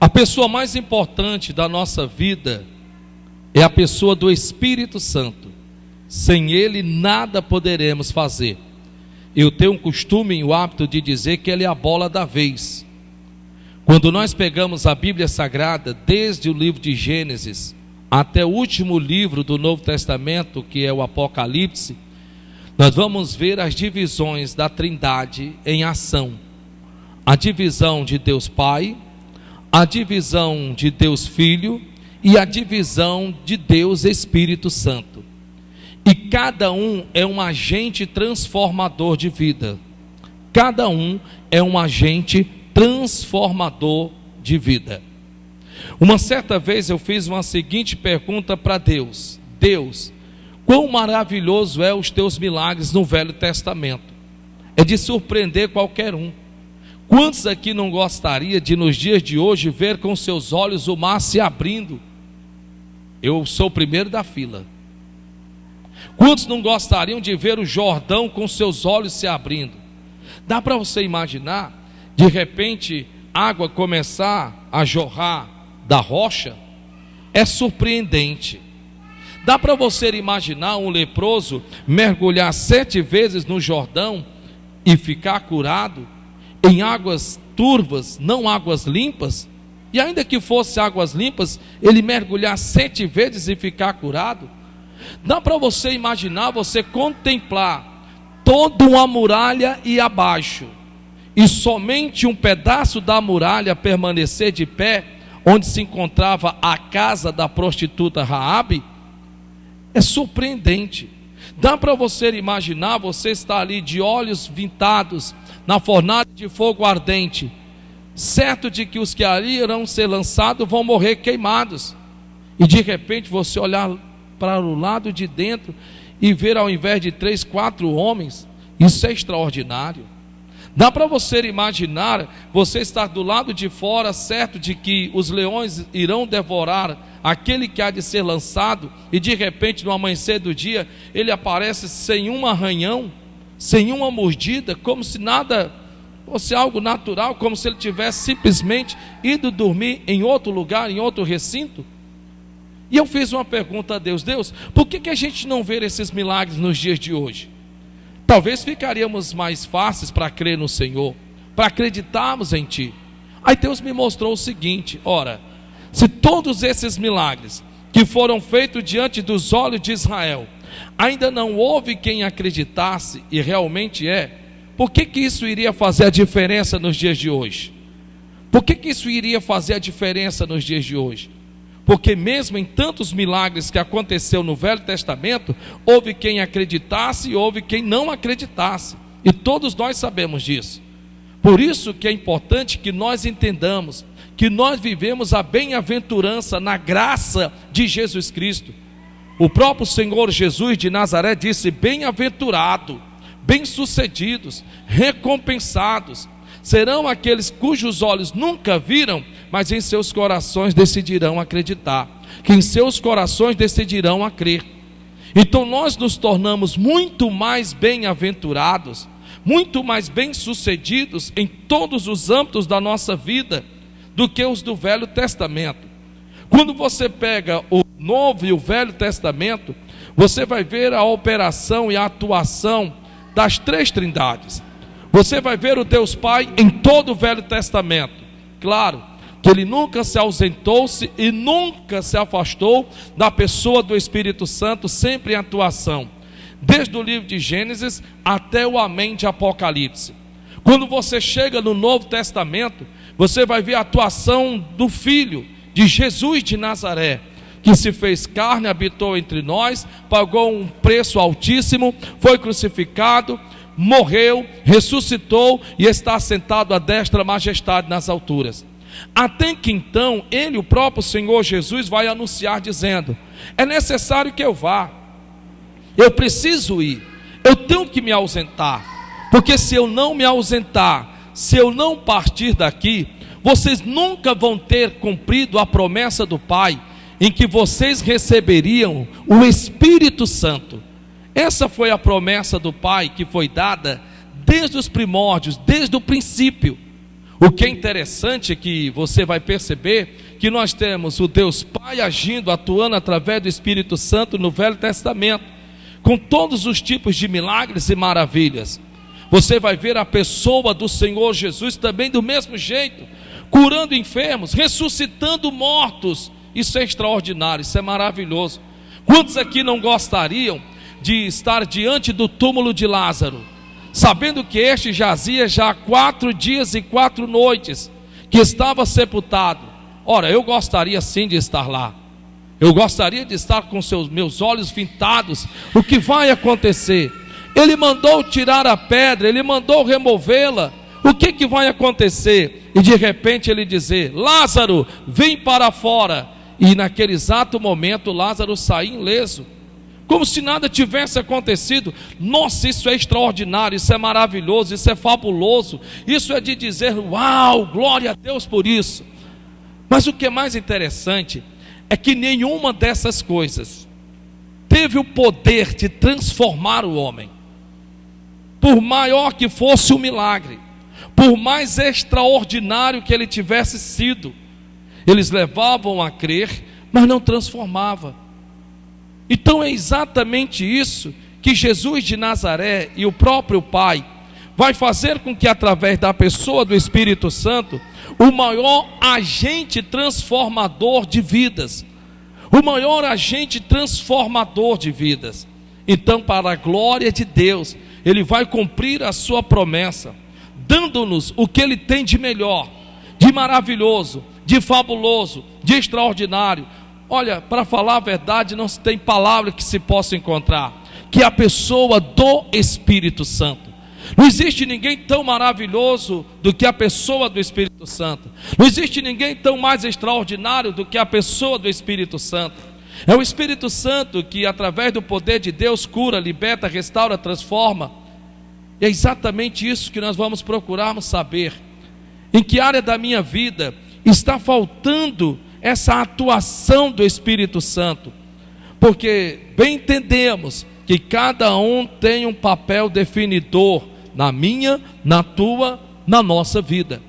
A pessoa mais importante da nossa vida é a pessoa do Espírito Santo. Sem ele nada poderemos fazer. Eu tenho um costume e o hábito de dizer que ele é a bola da vez. Quando nós pegamos a Bíblia Sagrada, desde o livro de Gênesis até o último livro do Novo Testamento, que é o Apocalipse, nós vamos ver as divisões da Trindade em ação. A divisão de Deus Pai, a divisão de Deus Filho e a divisão de Deus Espírito Santo. E cada um é um agente transformador de vida. Cada um é um agente transformador de vida. Uma certa vez eu fiz uma seguinte pergunta para Deus: Deus, quão maravilhoso é os teus milagres no Velho Testamento. É de surpreender qualquer um. Quantos aqui não gostaria de nos dias de hoje ver com seus olhos o mar se abrindo? Eu sou o primeiro da fila. Quantos não gostariam de ver o Jordão com seus olhos se abrindo? Dá para você imaginar, de repente, água começar a jorrar da rocha? É surpreendente. Dá para você imaginar um leproso mergulhar 7 vezes no Jordão e ficar curado em águas turvas, não águas limpas? E ainda que fosse águas limpas, ele mergulhar 7 vezes e ficar curado? Dá para você imaginar, você contemplar toda uma muralha e abaixo, e somente um pedaço da muralha permanecer de pé, onde se encontrava a casa da prostituta Raabe? É surpreendente. Dá para você imaginar, você está ali de olhos vintados na fornalha de fogo ardente, certo de que os que ali irão ser lançados vão morrer queimados, e de repente você olhar para o lado de dentro e ver, ao invés de 3, 4 homens, isso é extraordinário. Dá para você imaginar, você estar do lado de fora, certo de que os leões irão devorar aquele que há de ser lançado, e de repente no amanhecer do dia, ele aparece sem um arranhão, sem uma mordida, como se nada fosse algo natural, como se ele tivesse simplesmente ido dormir em outro lugar, em outro recinto. E eu fiz uma pergunta a Deus: Deus, por que a gente não vê esses milagres nos dias de hoje? Talvez ficaríamos mais fáceis para crer no Senhor, para acreditarmos em Ti. Aí Deus me mostrou o seguinte: ora, se todos esses milagres que foram feitos diante dos olhos de Israel, ainda não houve quem acreditasse, e realmente é, por que isso iria fazer a diferença nos dias de hoje? Por que isso iria fazer a diferença nos dias de hoje? Porque mesmo em tantos milagres que aconteceu no Velho Testamento, houve quem acreditasse e houve quem não acreditasse, e todos nós sabemos disso. Por isso que é importante que nós entendamos que nós vivemos a bem-aventurança na graça de Jesus Cristo. O próprio Senhor Jesus de Nazaré disse: bem-aventurado, bem-sucedidos, recompensados serão aqueles cujos olhos nunca viram, mas em seus corações decidirão acreditar, que em seus corações decidirão a crer. Então nós nos tornamos muito mais bem-aventurados, muito mais bem-sucedidos em todos os âmbitos da nossa vida do que os do Velho Testamento. Quando você pega o Novo e o Velho Testamento, você vai ver a operação e a atuação das 3 trindades. Você vai ver o Deus Pai em todo o Velho Testamento. Claro que ele nunca se ausentou-se e nunca se afastou da pessoa do Espírito Santo, sempre em atuação, desde o livro de Gênesis até o amém de Apocalipse. Quando você chega no Novo Testamento, você vai ver a atuação do Filho de Jesus de Nazaré, que se fez carne, habitou entre nós, pagou um preço altíssimo, foi crucificado, morreu, ressuscitou e está sentado à destra da majestade nas alturas. Até que então ele, o próprio Senhor Jesus, vai anunciar dizendo: é necessário que eu vá, eu preciso ir, eu tenho que me ausentar, porque se eu não me ausentar, se eu não partir daqui, vocês nunca vão ter cumprido a promessa do Pai, em que vocês receberiam o Espírito Santo. Essa foi a promessa do Pai que foi dada desde os primórdios, desde o princípio. O que é interessante é que você vai perceber que nós temos o Deus Pai agindo, atuando através do Espírito Santo no Velho Testamento, com todos os tipos de milagres e maravilhas. Você vai ver a pessoa do Senhor Jesus também do mesmo jeito, curando enfermos, ressuscitando mortos. Isso é extraordinário, isso é maravilhoso. Quantos aqui não gostariam de estar diante do túmulo de Lázaro, sabendo que este jazia já há 4 dias e 4 noites, que estava sepultado? Ora, eu gostaria sim de estar lá. Eu gostaria de estar com meus olhos fintados. O que vai acontecer? Ele mandou tirar a pedra, ele mandou removê-la. O que vai acontecer? E de repente ele dizer: Lázaro, vem para fora. E naquele exato momento Lázaro saiu ileso, como se nada tivesse acontecido. Nossa, isso é extraordinário, isso é maravilhoso, isso é fabuloso. Isso é de dizer: uau, glória a Deus por isso. Mas o que é mais interessante é que nenhuma dessas coisas teve o poder de transformar o homem. Por maior que fosse o milagre, por mais extraordinário que ele tivesse sido, eles levavam a crer, mas não transformava. Então é exatamente isso que Jesus de Nazaré e o próprio Pai vai fazer com que, através da pessoa do Espírito Santo, o maior agente transformador de vidas, o maior agente transformador de vidas. Então, para a glória de Deus, Ele vai cumprir a sua promessa, dando-nos o que Ele tem de melhor, de maravilhoso, de fabuloso, de extraordinário. Olha, para falar a verdade, não se tem palavra que se possa encontrar, que é a pessoa do Espírito Santo. Não existe ninguém tão maravilhoso do que a pessoa do Espírito Santo. Não existe ninguém tão mais extraordinário do que a pessoa do Espírito Santo. É o Espírito Santo que, através do poder de Deus, cura, liberta, restaura, transforma. E é exatamente isso que nós vamos procurarmos saber. Em que área da minha vida está faltando essa atuação do Espírito Santo? Porque bem entendemos que cada um tem um papel definidor na minha, na tua, na nossa vida.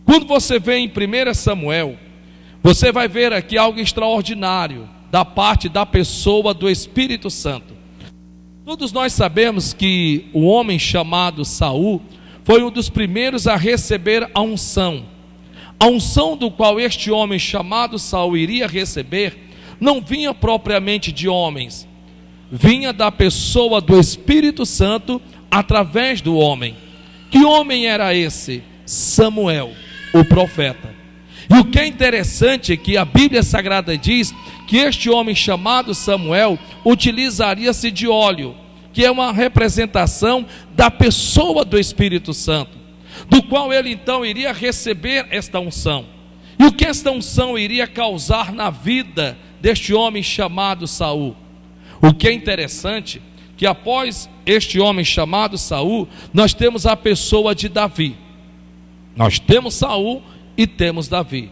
Quando você vê em 1 Samuel, você vai ver aqui algo extraordinário da parte da pessoa do Espírito Santo. Todos nós sabemos que o homem chamado Saul foi um dos primeiros a receber a unção. A unção do qual este homem chamado Saul iria receber não vinha propriamente de homens, vinha da pessoa do Espírito Santo através do homem. Que homem era esse? Samuel, o profeta. E o que é interessante é que a Bíblia Sagrada diz que este homem chamado Samuel utilizaria-se de óleo, que é uma representação da pessoa do Espírito Santo, do qual ele então iria receber esta unção. E o que esta unção iria causar na vida deste homem chamado Saul? O que é interessante, que após este homem chamado Saul, nós temos a pessoa de Davi. Nós temos Saul e temos Davi.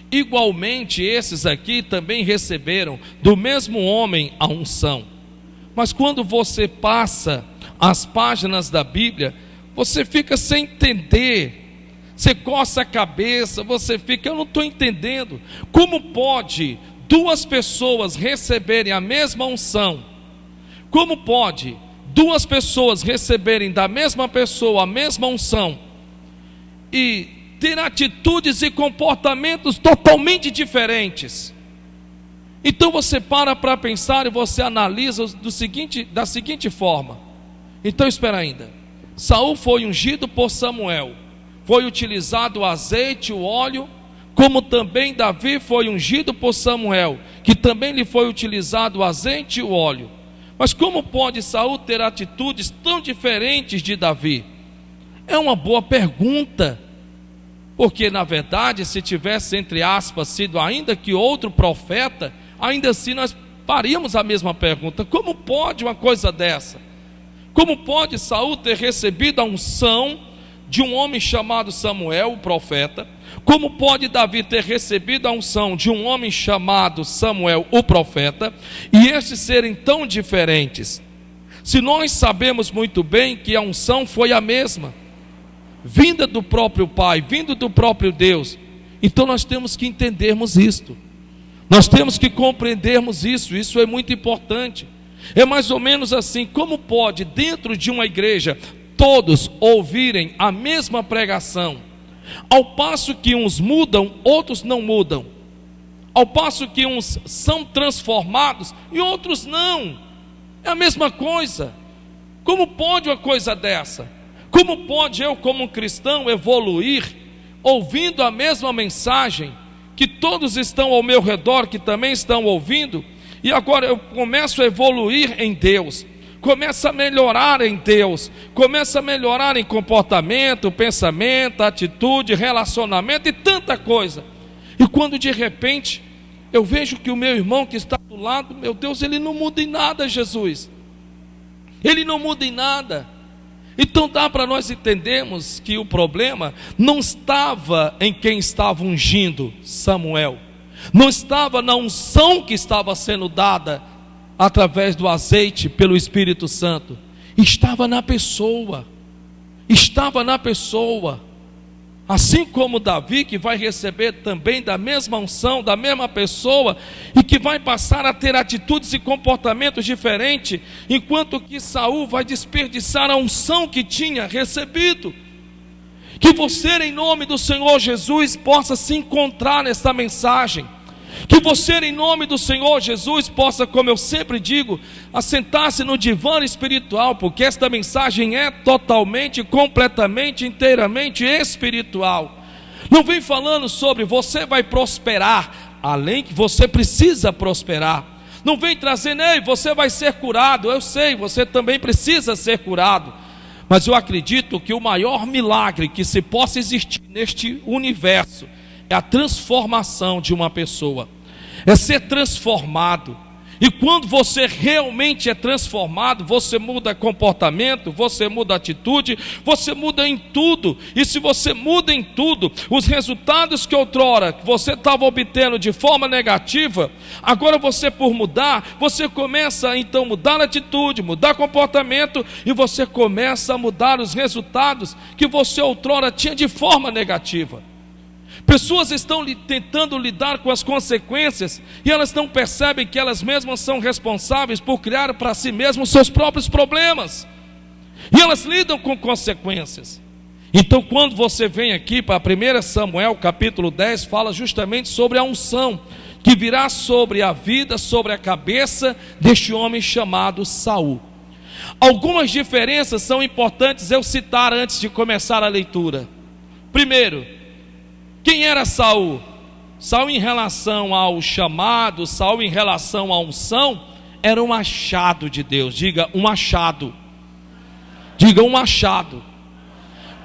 Igualmente, esses aqui também receberam do mesmo homem a unção. Mas quando você passa as páginas da Bíblia, você fica sem entender, você coça a cabeça, você fica: eu não estou entendendo. Como pode duas pessoas receberem a mesma unção? Como pode duas pessoas receberem da mesma pessoa a mesma unção e ter atitudes e comportamentos totalmente diferentes? Então você para pensar e você analisa da seguinte forma. Então espera ainda. Saul foi ungido por Samuel, foi utilizado o azeite, o óleo, como também Davi foi ungido por Samuel, que também lhe foi utilizado o azeite e o óleo. Mas como pode Saul ter atitudes tão diferentes de Davi? É uma boa pergunta, porque na verdade, se tivesse, entre aspas, sido ainda que outro profeta, ainda assim nós faríamos a mesma pergunta: como pode uma coisa dessa? Como pode Saul ter recebido a unção de um homem chamado Samuel, o profeta? Como pode Davi ter recebido a unção de um homem chamado Samuel, o profeta, e estes serem tão diferentes? Se nós sabemos muito bem que a unção foi a mesma. vinda do próprio Pai, vindo do próprio Deus. Então nós temos que entendermos isto. Nós temos que compreendermos isso. Isso é muito importante. É mais ou menos assim: como pode dentro de uma igreja todos ouvirem a mesma pregação, ao passo que uns mudam, outros não mudam, ao passo que uns são transformados e outros não? É a mesma coisa. Como pode uma coisa dessa? Como pode eu, como um cristão, evoluir ouvindo a mesma mensagem que todos estão ao meu redor, que também estão ouvindo, e agora eu começo a evoluir em Deus, começo a melhorar em Deus, começo a melhorar em comportamento, pensamento, atitude, relacionamento e tanta coisa. E quando de repente eu vejo que o meu irmão que está do lado, meu Deus, ele não muda em nada, Jesus. Ele não muda em nada. Então dá para nós entendermos que o problema não estava em quem estava ungindo Samuel, não estava na unção que estava sendo dada através do azeite pelo Espírito Santo, estava na pessoa. Estava na pessoa. Assim como Davi, que vai receber também da mesma unção, da mesma pessoa, e que vai passar a ter atitudes e comportamentos diferentes, enquanto que Saul vai desperdiçar a unção que tinha recebido. Que você, em nome do Senhor Jesus, possa se encontrar nessa mensagem. Que você, em nome do Senhor Jesus, possa, como eu sempre digo, assentar-se no divã espiritual, porque esta mensagem é totalmente, completamente, inteiramente espiritual. Não vem falando sobre você vai prosperar, além que você precisa prosperar. Não vem trazendo, ei, você vai ser curado. Eu sei, você também precisa ser curado. Mas eu acredito que o maior milagre que se possa existir neste universo é a transformação de uma pessoa, é ser transformado. E quando você realmente é transformado, você muda comportamento, você muda atitude, você muda em tudo. E se você muda em tudo, os resultados que outrora você estava obtendo de forma negativa, agora você, por mudar, você começa então a mudar atitude, mudar comportamento, e você começa a mudar os resultados que você outrora tinha de forma negativa. Pessoas estão tentando lidar com as consequências e elas não percebem que elas mesmas são responsáveis por criar para si mesmas seus próprios problemas. E elas lidam com consequências. Então, quando você vem aqui para 1 Samuel capítulo 10, fala justamente sobre a unção que virá sobre a vida, sobre a cabeça deste homem chamado Saul. Algumas diferenças são importantes eu citar antes de começar a leitura. Primeiro, quem era Saul? Saul, em relação ao chamado, Saul em relação à unção, era um achado de Deus. Diga, um achado. Diga, um achado.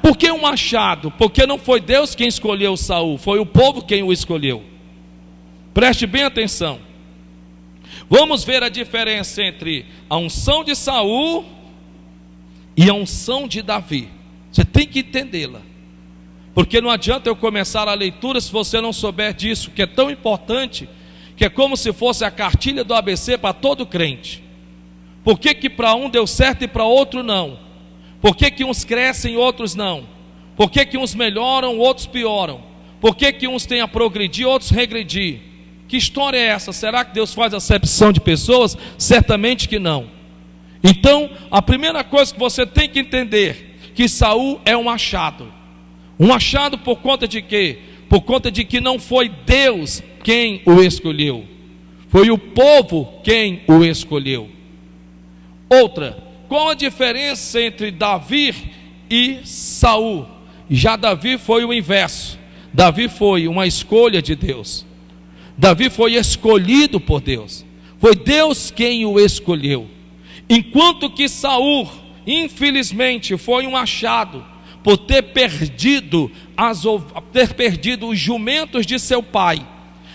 Por que um achado? Porque não foi Deus quem escolheu Saul, foi o povo quem o escolheu. Preste bem atenção. Vamos ver a diferença entre a unção de Saul e a unção de Davi. Você tem que entendê-la. Porque não adianta eu começar a leitura se você não souber disso, que é tão importante, que é como se fosse a cartilha do ABC para todo crente. Por que que para um deu certo e para outro não? Por que que uns crescem e outros não? Por que que uns melhoram, outros pioram? Por que que uns têm a progredir, outros regredir? Que história é essa? Será que Deus faz acepção de pessoas? Certamente que não. Então, a primeira coisa que você tem que entender, que Saul é um achado. Um achado por conta de quê? Por conta de que não foi Deus quem o escolheu, foi o povo quem o escolheu. Outra, qual a diferença entre Davi e Saul? Já Davi foi o inverso. Davi foi uma escolha de Deus. Davi foi escolhido por Deus. Foi Deus quem o escolheu. Enquanto que Saul, infelizmente, foi um achado por ter perdido os jumentos de seu pai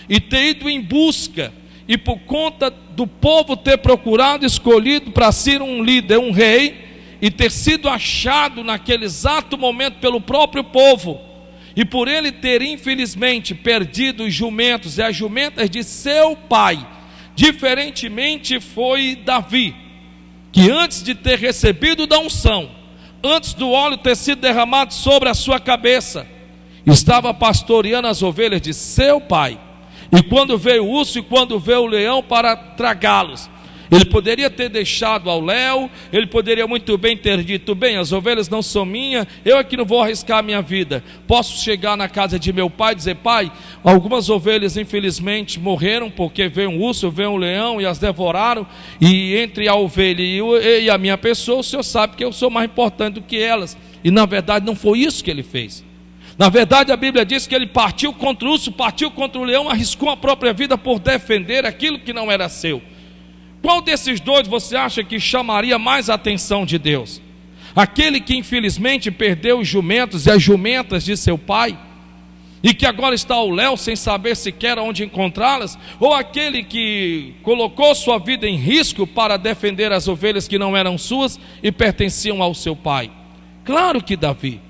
e ter ido em busca, e por conta do povo ter procurado, escolhido para ser um líder, um rei, e ter sido achado naquele exato momento pelo próprio povo, e por ele ter infelizmente perdido os jumentos e as jumentas de seu pai. Diferentemente foi Davi, que antes de ter recebido da unção, antes do óleo ter sido derramado sobre a sua cabeça, estava pastoreando as ovelhas de seu pai. E quando veio o urso e quando veio o leão para tragá-los, ele poderia ter deixado ao léu, ele poderia muito bem ter dito: bem, as ovelhas não são minhas, eu é que não vou arriscar a minha vida. Posso chegar na casa de meu pai e dizer: pai, algumas ovelhas infelizmente morreram porque veio um urso, veio um leão e as devoraram, e entre a ovelha e a minha pessoa, o senhor sabe que eu sou mais importante do que elas. E na verdade não foi isso que ele fez. Na verdade a Bíblia diz que ele partiu contra o urso, partiu contra o leão, arriscou a própria vida por defender aquilo que não era seu. Qual desses dois você acha que chamaria mais a atenção de Deus? Aquele que infelizmente perdeu os jumentos e as jumentas de seu pai, e que agora está ao léu sem saber sequer onde encontrá-las? Ou aquele que colocou sua vida em risco para defender as ovelhas que não eram suas e pertenciam ao seu pai? Claro que Davi.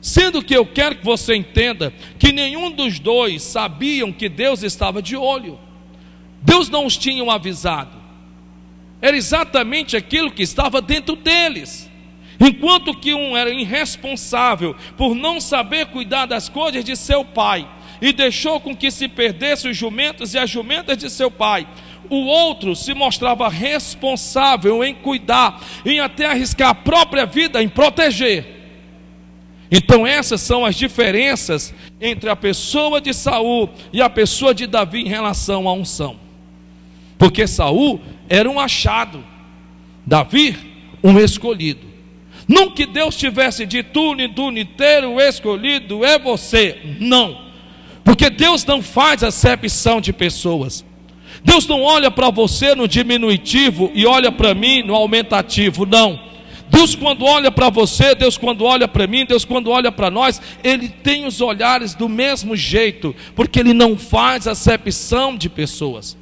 Sendo que eu quero que você entenda que nenhum dos dois sabiam que Deus estava de olho. Deus não os tinha avisado. Era exatamente aquilo que estava dentro deles. Enquanto que um era irresponsável por não saber cuidar das coisas de seu pai, e deixou com que se perdesse os jumentos e as jumentas de seu pai, o outro se mostrava responsável em cuidar, em até arriscar a própria vida em proteger. Então essas são as diferenças entre a pessoa de Saul e a pessoa de Davi em relação à unção. Porque Saul era um achado, Davi um escolhido. Não que Deus tivesse dito: inteiro, o escolhido é você. Não, porque Deus não faz acepção de pessoas. Deus não olha para você no diminutivo e olha para mim no aumentativo. Não, Deus quando olha para você, Deus quando olha para mim, Deus quando olha para nós, Ele tem os olhares do mesmo jeito, porque Ele não faz acepção de pessoas.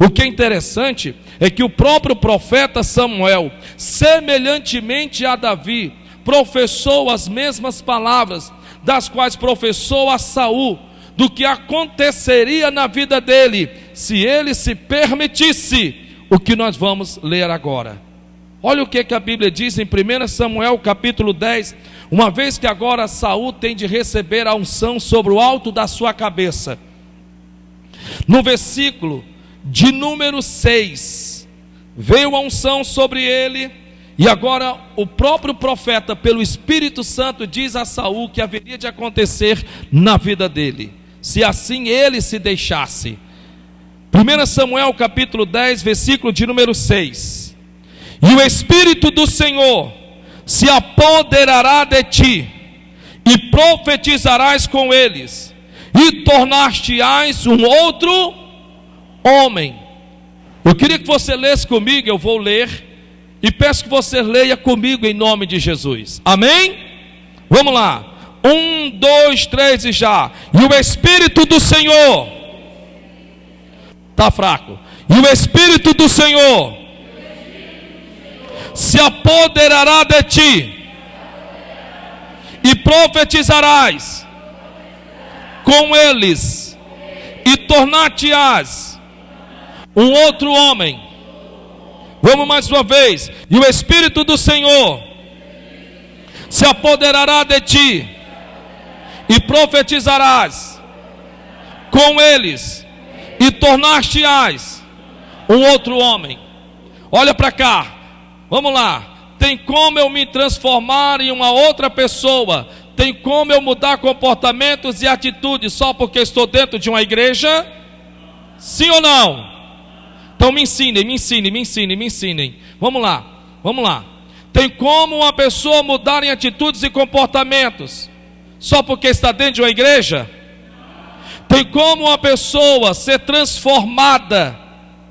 O que é interessante é que o próprio profeta Samuel, semelhantemente a Davi, professou as mesmas palavras das quais professou a Saul, do que aconteceria na vida dele, se ele se permitisse o que nós vamos ler agora. Olha o que a Bíblia diz em 1 Samuel capítulo 10, uma vez que agora Saul tem de receber a unção sobre o alto da sua cabeça. No versículo de número 6, veio a unção sobre ele, e agora o próprio profeta, pelo Espírito Santo, diz a Saul que haveria de acontecer na vida dele, se assim ele se deixasse. 1 Samuel capítulo 10, versículo de número 6: e o Espírito do Senhor se apoderará de ti, e profetizarás com eles, e tornar-te-ás um outro homem. Eu queria que você lesse comigo, eu vou ler, e peço que você leia comigo em nome de Jesus. Amém? Vamos lá. 1, 2, 3 e já. E o Espírito do Senhor, está fraco. E o Espírito do Senhor se apoderará de ti, e profetizarás com eles, e tornar-te-ás um outro homem. Vamos mais uma vez. E o Espírito do Senhor se apoderará de ti, e profetizarás com eles, e tornar-te-ás um outro homem. Olha para cá, vamos lá. Tem como eu me transformar em uma outra pessoa? Tem como eu mudar comportamentos e atitudes só porque estou dentro de uma igreja? Sim ou não? Então me ensinem. Vamos lá. Tem como uma pessoa mudar em atitudes e comportamentos só porque está dentro de uma igreja? Tem como uma pessoa ser transformada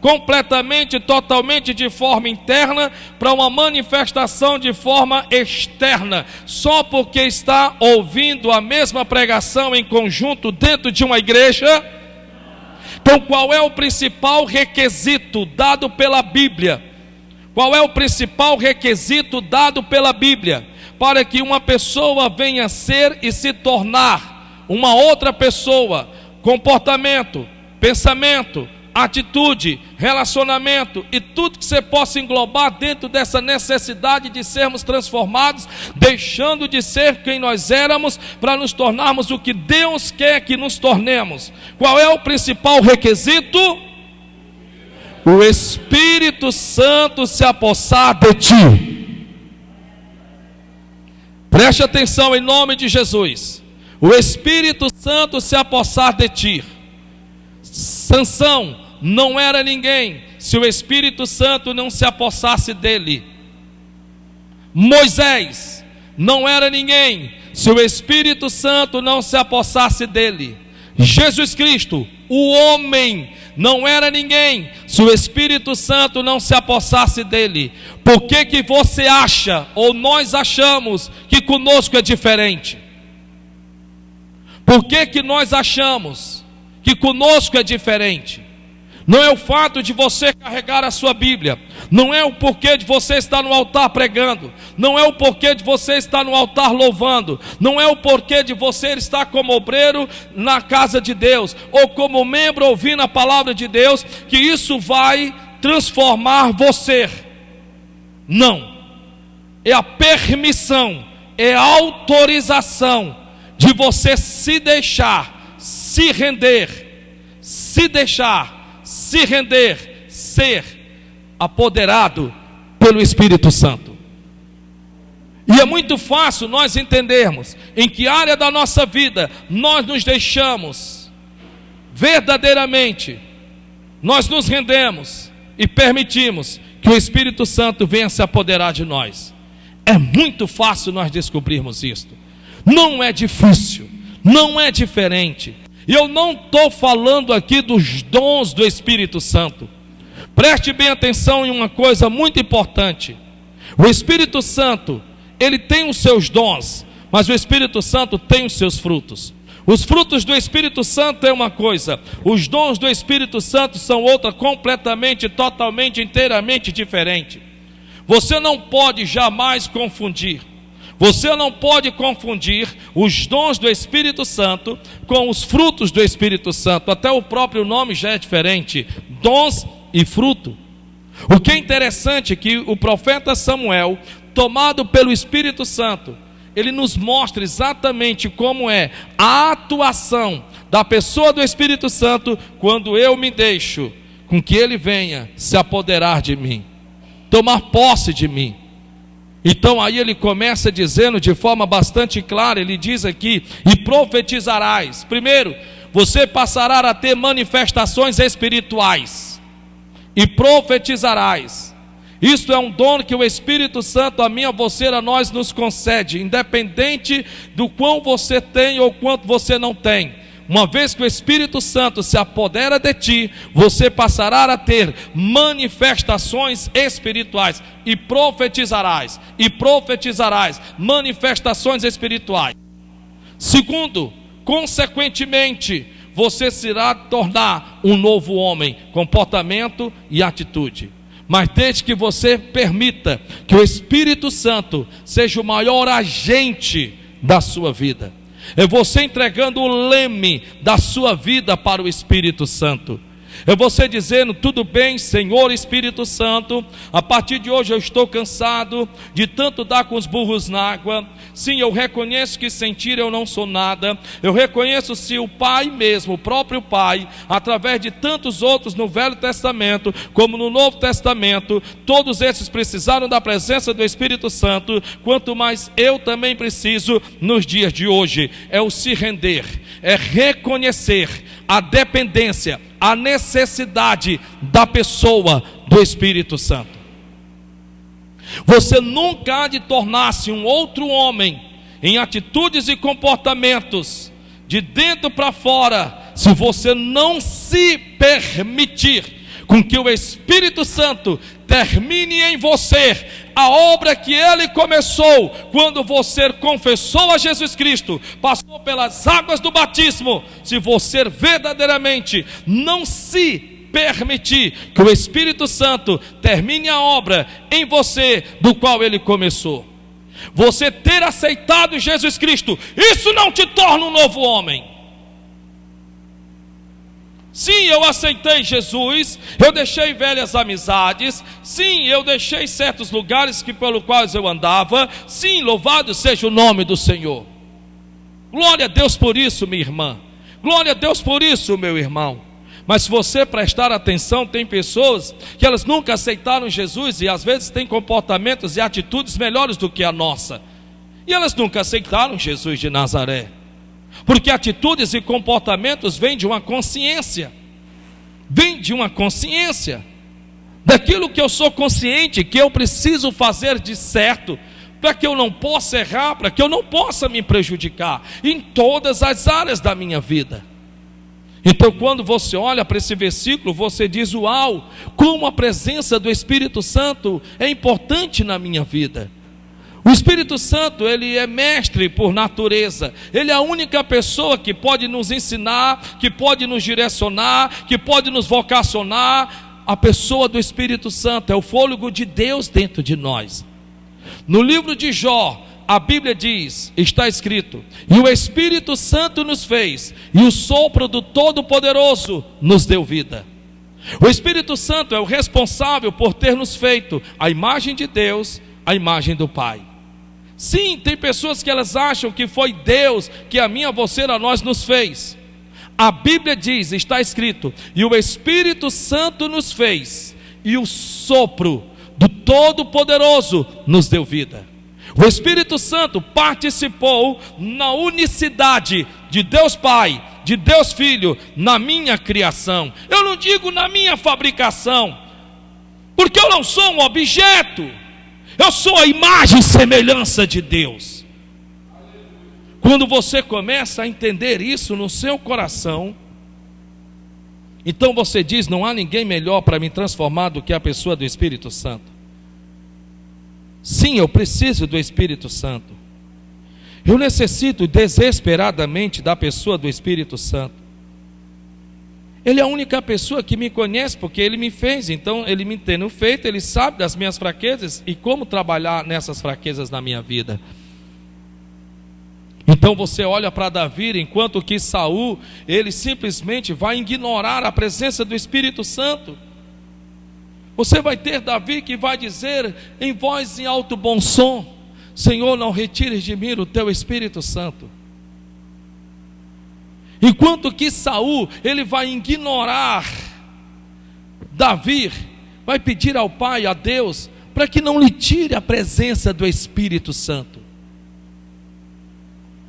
completamente, totalmente de forma interna para uma manifestação de forma externa só porque está ouvindo a mesma pregação em conjunto dentro de uma igreja? Então qual é o principal requisito dado pela Bíblia? Qual é o principal requisito dado pela Bíblia para que uma pessoa venha ser e se tornar uma outra pessoa? Comportamento, pensamento, atitude, relacionamento e tudo que você possa englobar dentro dessa necessidade de sermos transformados, deixando de ser quem nós éramos para nos tornarmos o que Deus quer que nos tornemos. Qual é o principal requisito? O Espírito Santo se apossar de ti. Preste atenção em nome de Jesus. O Espírito Santo se apossar de ti. Sansão não era ninguém se o Espírito Santo não se apossasse dele. Moisés não era ninguém se o Espírito Santo não se apossasse dele. Jesus Cristo, o homem, não era ninguém se o Espírito Santo não se apossasse dele. Por que você acha, ou nós achamos, que conosco é diferente? Por que nós achamos que conosco é diferente? Não é o fato de você carregar a sua Bíblia, não é o porquê de você estar no altar pregando, não é o porquê de você estar no altar louvando, não é o porquê de você estar como obreiro na casa de Deus, ou como membro ouvindo a palavra de Deus, que isso vai transformar você. Não, é a permissão, é a autorização de você se deixar, se render, se deixar, se render, ser apoderado pelo Espírito Santo. E é muito fácil nós entendermos em que área da nossa vida nós nos deixamos verdadeiramente, nós nos rendemos e permitimos que o Espírito Santo venha se apoderar de nós. É muito fácil nós descobrirmos isto. Não é difícil, não é diferente. E eu não estou falando aqui dos dons do Espírito Santo. Preste bem atenção em uma coisa muito importante. O Espírito Santo, ele tem os seus dons, mas o Espírito Santo tem os seus frutos. Os frutos do Espírito Santo é uma coisa, os dons do Espírito Santo são outra, completamente, totalmente, inteiramente diferente. Você não pode jamais confundir. Você não pode confundir os dons do Espírito Santo com os frutos do Espírito Santo. Até o próprio nome já é diferente, dons e fruto. O que é interessante é que o profeta Samuel, tomado pelo Espírito Santo, ele nos mostra exatamente como é a atuação da pessoa do Espírito Santo quando eu me deixo com que ele venha se apoderar de mim, tomar posse de mim. Então aí ele começa dizendo de forma bastante clara, ele diz aqui, e profetizarás. Primeiro, você passará a ter manifestações espirituais, e profetizarás. Isto é um dom que o Espírito Santo, a mim, a você, a nós nos concede, independente do quão você tem ou quanto você não tem. Uma vez que o Espírito Santo se apodera de ti, você passará a ter manifestações espirituais, e profetizarás, manifestações espirituais. Segundo, consequentemente, você se irá tornar um novo homem, comportamento e atitude. Mas desde que você permita que o Espírito Santo seja o maior agente da sua vida. É você entregando o leme da sua vida para o Espírito Santo. É você dizendo, tudo bem, Senhor Espírito Santo, a partir de hoje eu estou cansado de tanto dar com os burros na água. Sim, eu reconheço que sem ti eu não sou nada. Eu reconheço se o Pai mesmo, o próprio Pai, através de tantos outros no Velho Testamento, como no Novo Testamento, todos esses precisaram da presença do Espírito Santo, quanto mais eu também preciso nos dias de hoje. É o se render, é reconhecer a dependência, a necessidade da pessoa do Espírito Santo. Você nunca há de tornar-se um outro homem em atitudes e comportamentos de dentro para fora, se você não se permitir com que o Espírito Santo termine em você a obra que Ele começou quando você confessou a Jesus Cristo, passou pelas águas do batismo. Se você verdadeiramente não se permitir que o Espírito Santo termine a obra em você do qual Ele começou, você ter aceitado Jesus Cristo, isso não te torna um novo homem. Sim, eu aceitei Jesus, eu deixei velhas amizades, sim, eu deixei certos lugares pelo quais eu andava, sim, louvado seja o nome do Senhor. Glória a Deus por isso, minha irmã, glória a Deus por isso, meu irmão. Mas se você prestar atenção, tem pessoas que elas nunca aceitaram Jesus e às vezes têm comportamentos e atitudes melhores do que a nossa, e elas nunca aceitaram Jesus de Nazaré. Porque atitudes e comportamentos vêm de uma consciência. Vem de uma consciência. Daquilo que eu sou consciente, que eu preciso fazer de certo, para que eu não possa errar, para que eu não possa me prejudicar, em todas as áreas da minha vida. Então quando você olha para esse versículo, você diz: uau, como a presença do Espírito Santo é importante na minha vida. O Espírito Santo, ele é mestre por natureza, ele é a única pessoa que pode nos ensinar, que pode nos direcionar, que pode nos vocacionar. A pessoa do Espírito Santo é o fôlego de Deus dentro de nós. No livro de Jó, a Bíblia diz, está escrito: e o Espírito Santo nos fez, e o sopro do Todo-Poderoso nos deu vida. O Espírito Santo é o responsável por ter nos feito a imagem de Deus, a imagem do Pai. Sim, tem pessoas que elas acham que foi Deus que a mim, a você, a nós nos fez. A Bíblia diz, está escrito: e o Espírito Santo nos fez, e o sopro do Todo-Poderoso nos deu vida. O Espírito Santo participou na unicidade de Deus Pai, de Deus Filho, na minha criação. Eu não digo na minha fabricação, porque eu não sou um objeto. Eu sou a imagem e semelhança de Deus. Quando você começa a entender isso no seu coração, então você diz: não há ninguém melhor para me transformar do que a pessoa do Espírito Santo. Sim, eu preciso do Espírito Santo. Eu necessito desesperadamente da pessoa do Espírito Santo. Ele é a única pessoa que me conhece, porque Ele me fez. Então Ele me tendo feito, Ele sabe das minhas fraquezas e como trabalhar nessas fraquezas na minha vida. Então você olha para Davi, enquanto que Saul, ele simplesmente vai ignorar a presença do Espírito Santo. Você vai ter Davi que vai dizer em voz em alto bom som: Senhor, não retires de mim o teu Espírito Santo. Enquanto que Saul, ele vai ignorar Davi, vai pedir ao Pai, a Deus, para que não lhe tire a presença do Espírito Santo.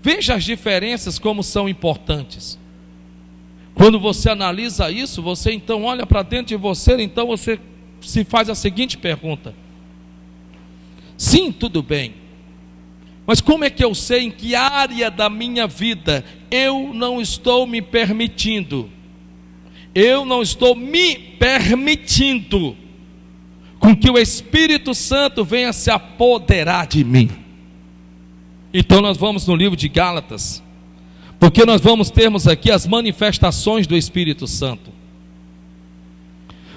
Veja as diferenças como são importantes. Quando você analisa isso, você então olha para dentro de você, então você se faz a seguinte pergunta: sim, tudo bem, mas como é que eu sei em que área da minha vida eu não estou me permitindo? Eu não estou me permitindo com que o Espírito Santo venha se apoderar de mim. Então nós vamos no livro de Gálatas, porque nós vamos termos aqui as manifestações do Espírito Santo.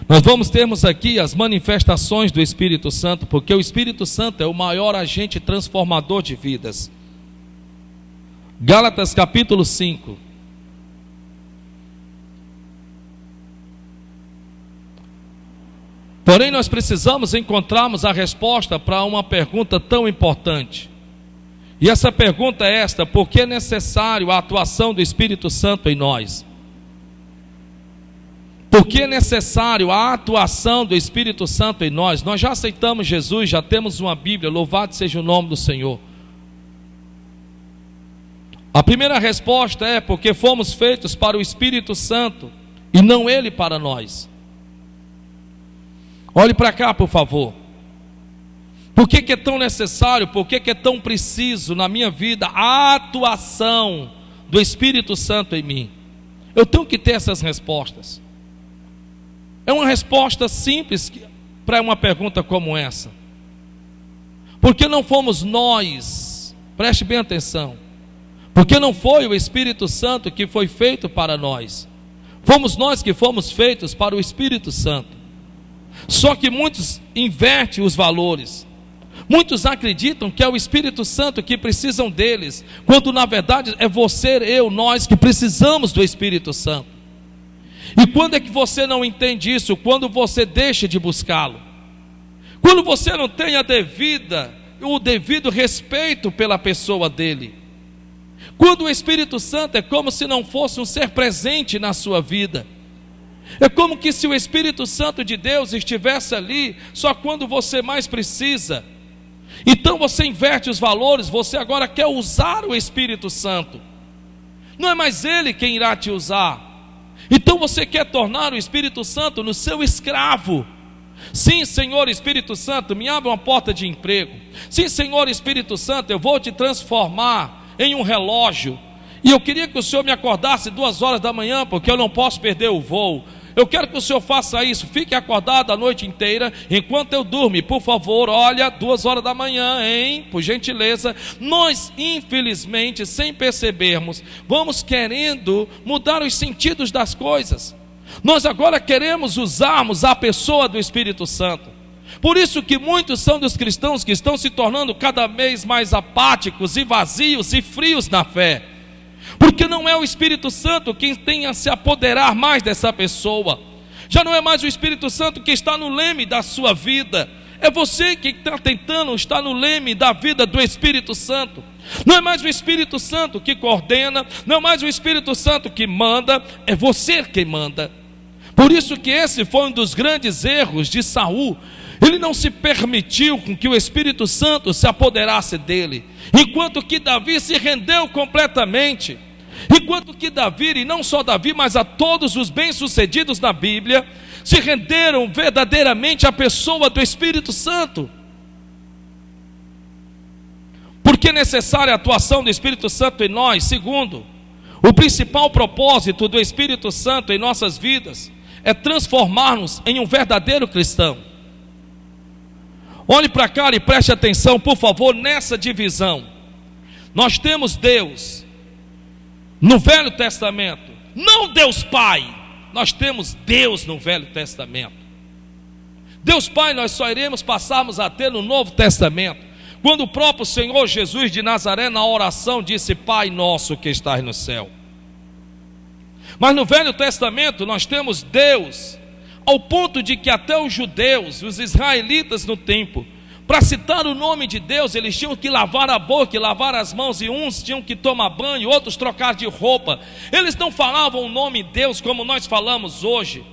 Nós vamos termos aqui as manifestações do Espírito Santo, porque o Espírito Santo é o maior agente transformador de vidas. Gálatas capítulo 5. Porém nós precisamos encontrarmos a resposta para uma pergunta tão importante. E essa pergunta é esta: por que é necessário a atuação do Espírito Santo em nós? Por que é necessário a atuação do Espírito Santo em nós? Nós já aceitamos Jesus, já temos uma Bíblia, louvado seja o nome do Senhor. A primeira resposta é porque fomos feitos para o Espírito Santo e não Ele para nós. Olhe para cá, por favor. Por que é tão necessário, por que é tão preciso na minha vida a atuação do Espírito Santo em mim? Eu tenho que ter essas respostas. É uma resposta simples para uma pergunta como essa. Porque não fomos nós, preste bem atenção, porque não foi o Espírito Santo que foi feito para nós, fomos nós que fomos feitos para o Espírito Santo. Só que muitos invertem os valores. Muitos acreditam que é o Espírito Santo que precisam deles, quando na verdade é você, eu, nós que precisamos do Espírito Santo. E quando é que você não entende isso? Quando você deixa de buscá-lo. Quando você não tem o devido respeito pela pessoa dele. Quando o Espírito Santo é como se não fosse um ser presente na sua vida. É como que se o Espírito Santo de Deus estivesse ali só quando você mais precisa. Então você inverte os valores, você agora quer usar o Espírito Santo. Não é mais ele quem irá te usar. Então você quer tornar o Espírito Santo no seu escravo. Sim, Senhor Espírito Santo, me abre uma porta de emprego. Sim, Senhor Espírito Santo, eu vou te transformar em um relógio. E eu queria que o Senhor me acordasse 2 horas da manhã, porque eu não posso perder o voo. Eu quero que o Senhor faça isso, fique acordado a noite inteira, enquanto eu durmo, por favor, olha, 2 horas da manhã, hein, por gentileza. Nós, infelizmente, sem percebermos, vamos querendo mudar os sentidos das coisas. Nós agora queremos usarmos a pessoa do Espírito Santo. Por isso que muitos são dos cristãos que estão se tornando cada vez mais apáticos e vazios e frios na fé. Porque não é o Espírito Santo quem tem a se apoderar mais dessa pessoa. Já não é mais o Espírito Santo que está no leme da sua vida. É você que está tentando estar no leme da vida do Espírito Santo. Não é mais o Espírito Santo que coordena, não é mais o Espírito Santo que manda, é você quem manda. Por isso que esse foi um dos grandes erros de Saul. Ele não se permitiu com que o Espírito Santo se apoderasse dele. Enquanto que Davi se rendeu completamente. Enquanto que Davi, e não só Davi, mas a todos os bem-sucedidos na Bíblia, se renderam verdadeiramente à pessoa do Espírito Santo. Porque é necessária a atuação do Espírito Santo em nós? Segundo, o principal propósito do Espírito Santo em nossas vidas é transformar-nos em um verdadeiro cristão. Olhe para cá e preste atenção, por favor, nessa divisão. Nós temos Deus no Velho Testamento, não Deus Pai. Nós temos Deus no Velho Testamento. Deus Pai nós só iremos passarmos a ter no Novo Testamento, quando o próprio Senhor Jesus de Nazaré na oração disse: Pai nosso que estás no céu. Mas no Velho Testamento nós temos Deus, ao ponto de que até os judeus, os israelitas no templo, para citar o nome de Deus, eles tinham que lavar a boca e lavar as mãos, e uns tinham que tomar banho, outros trocar de roupa. Eles não falavam o nome Deus como nós falamos hoje.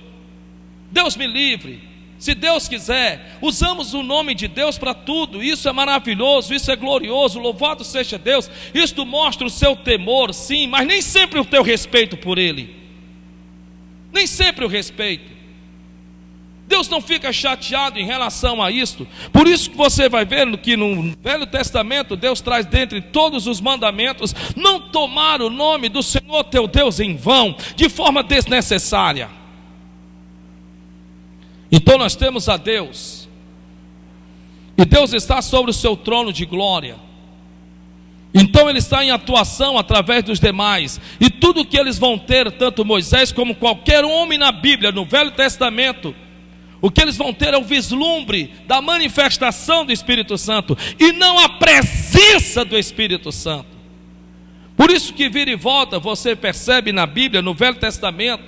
Deus me livre, se Deus quiser, usamos o nome de Deus para tudo. Isso é maravilhoso, isso é glorioso, louvado seja Deus. Isto mostra o seu temor, sim, mas nem sempre o teu respeito por Ele. Nem sempre o respeito. Deus não fica chateado em relação a isto. Por isso que você vai ver que no Velho Testamento Deus traz dentre todos os mandamentos não tomar o nome do Senhor teu Deus em vão, de forma desnecessária. Então nós temos a Deus, e Deus está sobre o seu trono de glória. Então Ele está em atuação através dos demais, e tudo que eles vão ter, tanto Moisés como qualquer homem na Bíblia, no Velho Testamento, o que eles vão ter é o vislumbre da manifestação do Espírito Santo, e não a presença do Espírito Santo. Por isso que vira e volta, você percebe na Bíblia, no Velho Testamento,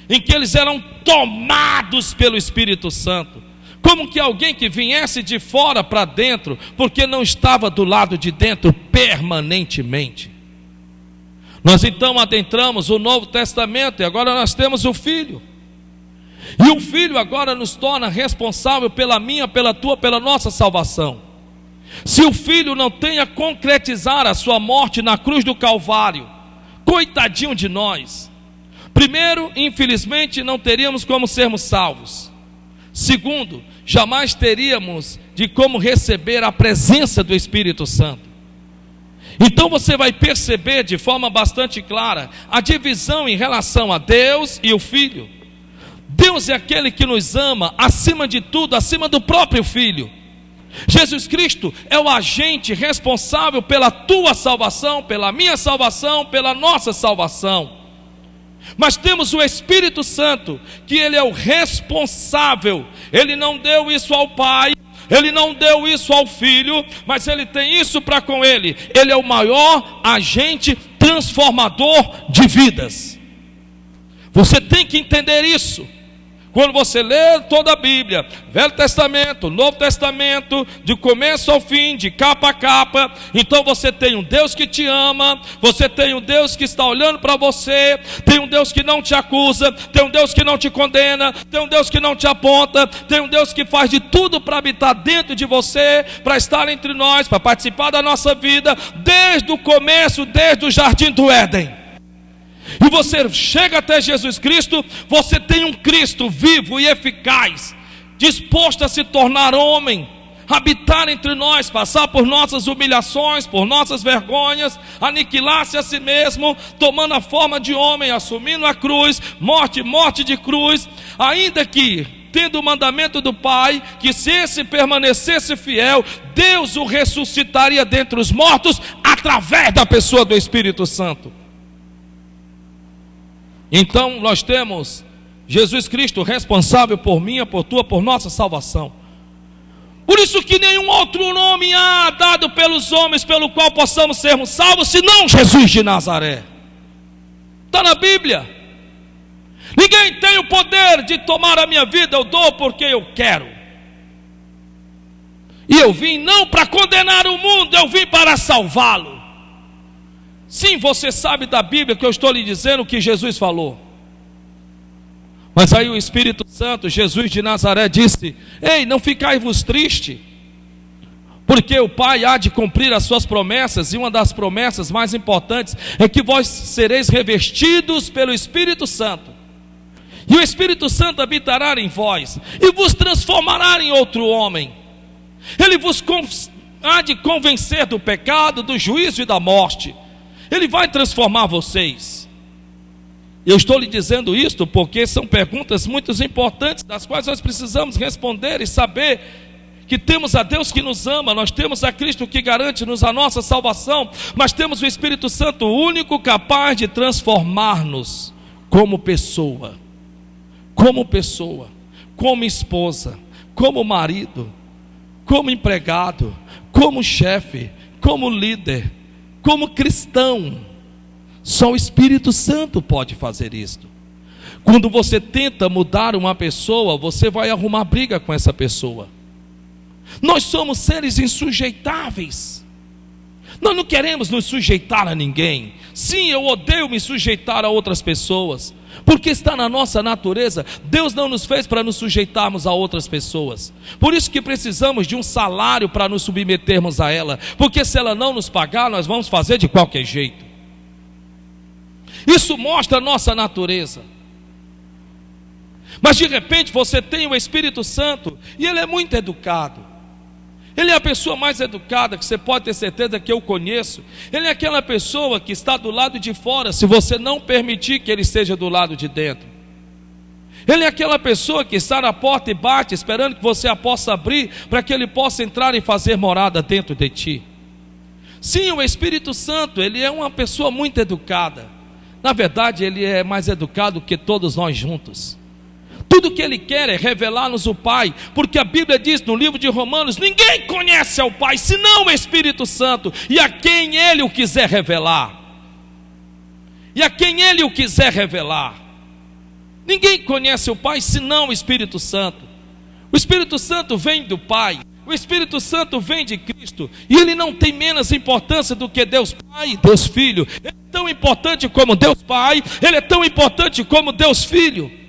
em que eles eram tomados pelo Espírito Santo, como que alguém que viesse de fora para dentro, porque não estava do lado de dentro permanentemente. Nós então adentramos o Novo Testamento, e agora nós temos o Filho. E o Filho agora nos torna responsável pela minha, pela tua, pela nossa salvação. Se o Filho não tem a concretizar a sua morte na cruz do Calvário, coitadinho de nós. Primeiro, infelizmente, não teríamos como sermos salvos. Segundo, jamais teríamos de como receber a presença do Espírito Santo. Então você vai perceber de forma bastante clara a divisão em relação a Deus e o Filho. Deus é aquele que nos ama acima de tudo, acima do próprio Filho. Jesus Cristo é o agente responsável pela tua salvação, pela minha salvação, pela nossa salvação. Mas temos o Espírito Santo, que Ele é o responsável. Ele não deu isso ao Pai, Ele não deu isso ao Filho, mas Ele tem isso para com Ele. Ele é o maior agente transformador de vidas. Você tem que entender isso. Quando você lê toda a Bíblia, Velho Testamento, Novo Testamento, de começo ao fim, de capa a capa, então você tem um Deus que te ama, você tem um Deus que está olhando para você, tem um Deus que não te acusa, tem um Deus que não te condena, tem um Deus que não te aponta, tem um Deus que faz de tudo para habitar dentro de você, para estar entre nós, para participar da nossa vida, desde o começo, desde o jardim do Éden. E você chega até Jesus Cristo, você tem um Cristo vivo e eficaz, disposto a se tornar homem, habitar entre nós, passar por nossas humilhações, por nossas vergonhas, aniquilar-se a si mesmo, tomando a forma de homem, assumindo a cruz, morte de cruz, ainda que tendo o mandamento do Pai, que se esse permanecesse fiel, Deus o ressuscitaria dentre os mortos, através da pessoa do Espírito Santo. Então nós temos Jesus Cristo responsável por minha, por tua, por nossa salvação. Por isso que nenhum outro nome há dado pelos homens pelo qual possamos sermos salvos, senão Jesus de Nazaré. Está na Bíblia. Ninguém tem o poder de tomar a minha vida, eu dou porque eu quero. E eu vim não para condenar o mundo, eu vim para salvá-lo. Sim, você sabe da Bíblia que eu estou lhe dizendo o que Jesus falou. Mas aí o Espírito Santo, Jesus de Nazaré, disse: ei, não ficai-vos triste, porque o Pai há de cumprir as suas promessas, e uma das promessas mais importantes é que vós sereis revestidos pelo Espírito Santo, e o Espírito Santo habitará em vós, e vos transformará em outro homem. Ele vos há de convencer do pecado, do juízo e da morte. Ele vai transformar vocês. Eu estou lhe dizendo isto porque são perguntas muito importantes, das quais nós precisamos responder e saber que temos a Deus que nos ama, nós temos a Cristo que garante-nos a nossa salvação, mas temos o Espírito Santo único capaz de transformar-nos como pessoa, como esposa, como marido, como empregado, como chefe, como líder, como cristão. Só o Espírito Santo pode fazer isto. Quando você tenta mudar uma pessoa, você vai arrumar briga com essa pessoa. Nós somos seres insujeitáveis. Nós não queremos nos sujeitar a ninguém. Sim, eu odeio me sujeitar a outras pessoas, porque está na nossa natureza. Deus não nos fez para nos sujeitarmos a outras pessoas. Por isso que precisamos de um salário para nos submetermos a ela, porque se ela não nos pagar, nós vamos fazer de qualquer jeito. Isso mostra a nossa natureza. Mas de repente você tem o Espírito Santo e ele é muito educado. Ele é a pessoa mais educada que você pode ter certeza que eu conheço. Ele é aquela pessoa que está do lado de fora, se você não permitir que ele esteja do lado de dentro. Ele é aquela pessoa que está na porta e bate, esperando que você a possa abrir, para que ele possa entrar e fazer morada dentro de ti. Sim, o Espírito Santo, ele é uma pessoa muito educada. Na verdade, ele é mais educado que todos nós juntos. Tudo que ele quer é revelar-nos o Pai, porque a Bíblia diz no livro de Romanos: ninguém conhece ao Pai senão o Espírito Santo, e a quem ele o quiser revelar. Ninguém conhece o Pai senão o Espírito Santo. O Espírito Santo vem do Pai, o Espírito Santo vem de Cristo, e ele não tem menos importância do que Deus Pai e Deus Filho. Ele é tão importante como Deus Pai, ele é tão importante como Deus Filho.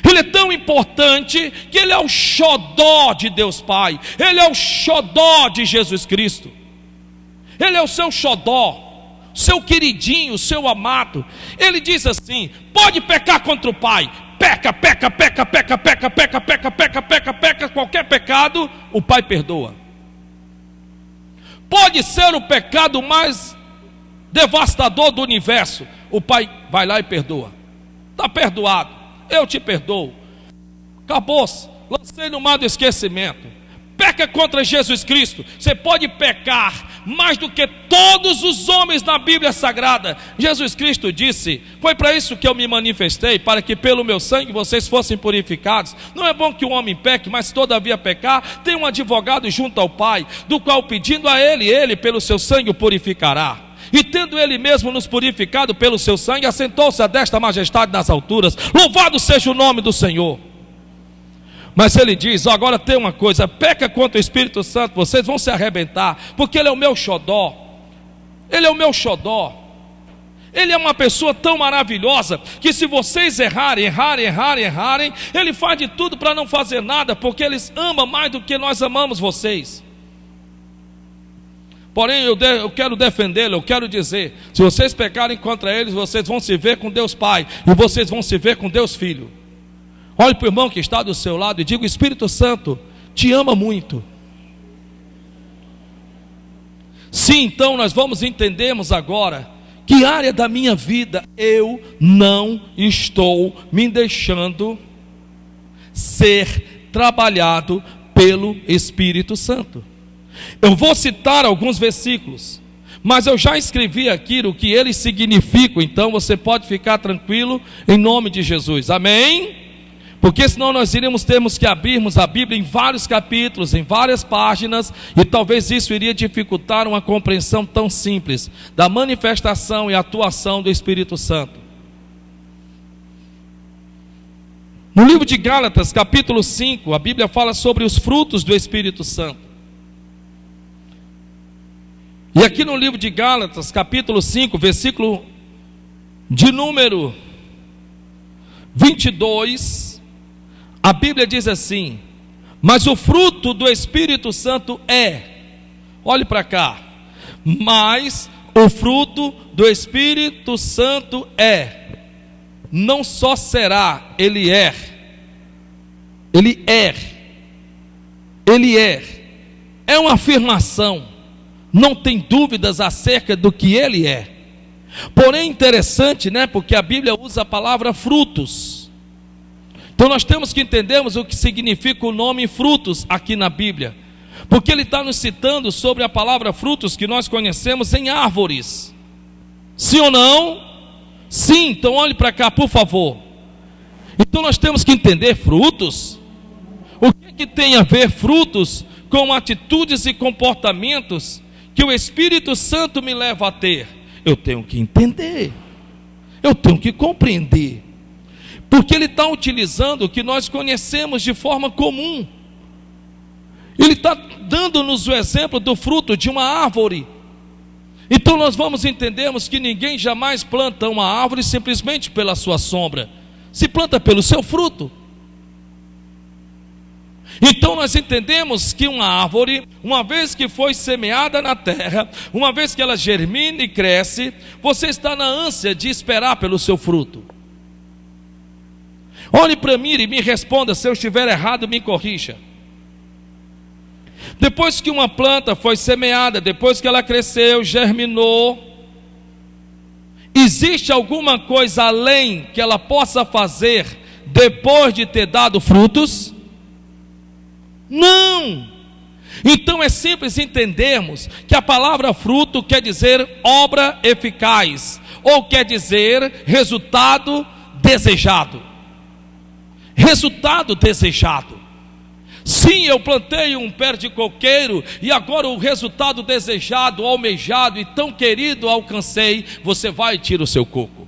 Ele é tão importante que ele é o xodó de Deus Pai, ele é o xodó de Jesus Cristo, ele é o seu xodó, seu queridinho, seu amado. Ele diz assim: pode pecar contra o Pai, peca, qualquer pecado, o Pai perdoa. Pode ser o pecado mais devastador do universo, o Pai vai lá e perdoa. Está perdoado, eu te perdoo. Acabou-se, lancei no mar do esquecimento. Peca contra Jesus Cristo, você pode pecar mais do que todos os homens na Bíblia Sagrada. Jesus Cristo disse: foi para isso que eu me manifestei, para que pelo meu sangue vocês fossem purificados. Não é bom que o homem peque, mas se todavia pecar, tem um advogado junto ao Pai, do qual pedindo a ele, ele pelo seu sangue o purificará. e tendo Ele mesmo nos purificado pelo seu sangue, assentou-se à destra majestade nas alturas. Louvado seja o nome do Senhor. Mas ele diz: agora tem uma coisa, peca contra o Espírito Santo, vocês vão se arrebentar, porque ele é o meu xodó. Ele é o meu xodó. Ele é uma pessoa tão maravilhosa, que se vocês errarem, ele faz de tudo para não fazer nada, porque ele ama mais do que nós amamos vocês. Porém eu quero defendê-lo, eu quero dizer, se vocês pecarem contra eles, vocês vão se ver com Deus Pai, e vocês vão se ver com Deus Filho. Olhe para o irmão que está do seu lado e diga: o Espírito Santo te ama muito. Sim, então nós vamos entendermos agora que área da minha vida eu não estou me deixando ser trabalhado pelo Espírito Santo. Eu vou citar alguns versículos, mas eu já escrevi aqui o que eles significam, então você pode ficar tranquilo em nome de Jesus, amém? Porque senão nós termos que abrirmos a Bíblia em vários capítulos, em várias páginas, e talvez isso iria dificultar uma compreensão tão simples da manifestação e atuação do Espírito Santo. No livro de Gálatas, capítulo 5, a Bíblia fala sobre os frutos do Espírito Santo. E aqui no livro de Gálatas, capítulo 5, versículo de número 22, a Bíblia diz assim: mas o fruto do Espírito Santo olhe para cá, mas o fruto do Espírito Santo não só será, ele é, uma afirmação, não tem dúvidas acerca do que ele é. Porém interessante, né, porque a Bíblia usa a palavra frutos. Então nós temos que entendermos o que significa o nome frutos aqui na Bíblia, porque ele está nos citando sobre a palavra frutos que nós conhecemos em árvores. Sim ou não? Sim, então olhe para cá, por favor. Então nós temos que entender frutos. O que tem a ver frutos com atitudes e comportamentos que o Espírito Santo me leva a ter? Eu tenho que entender, eu tenho que compreender, porque ele está utilizando o que nós conhecemos de forma comum. Ele está dando-nos o exemplo do fruto de uma árvore. Então nós vamos entendermos que ninguém jamais planta uma árvore simplesmente pela sua sombra, se planta pelo seu fruto. Então nós entendemos que uma árvore, uma vez que foi semeada na terra, uma vez que ela germina e cresce, você está na ânsia de esperar pelo seu fruto. Olhe para mim e me responda, se eu estiver errado, me corrija. Depois que uma planta foi semeada, depois que ela cresceu, germinou, existe alguma coisa além que ela possa fazer depois de ter dado frutos? Não. Então é simples entendermos que a palavra fruto quer dizer obra eficaz, ou quer dizer resultado desejado. Resultado desejado. Sim, eu plantei um pé de coqueiro e agora o resultado desejado, almejado e tão querido alcancei. Você vai e tira o seu coco.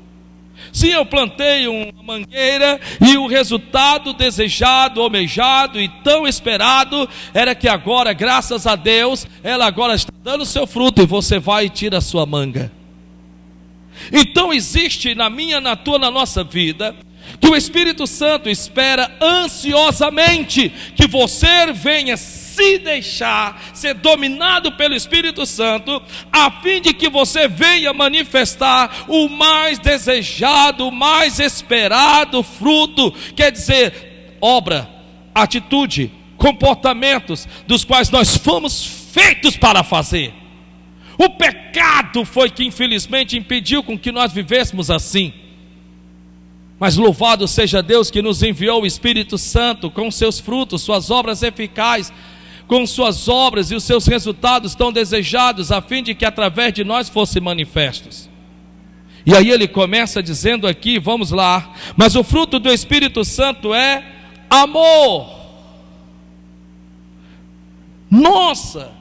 Sim, eu plantei uma mangueira e o resultado desejado, almejado e tão esperado era que agora, graças a Deus, ela agora está dando seu fruto e você vai e tira a sua manga. Então existe na minha, na tua, na nossa vida, que o Espírito Santo espera ansiosamente que você venha se deixar ser dominado pelo Espírito Santo, a fim de que você venha manifestar o mais desejado, o mais esperado fruto, quer dizer, obra, atitude, comportamentos dos quais nós fomos feitos para fazer. O pecado foi que infelizmente impediu com que nós vivêssemos assim. Mas louvado seja Deus que nos enviou o Espírito Santo com seus frutos, suas obras eficazes, com suas obras e os seus resultados tão desejados, a fim de que através de nós fossem manifestos. E aí ele começa dizendo aqui, vamos lá, mas o fruto do Espírito Santo é amor. Nossa,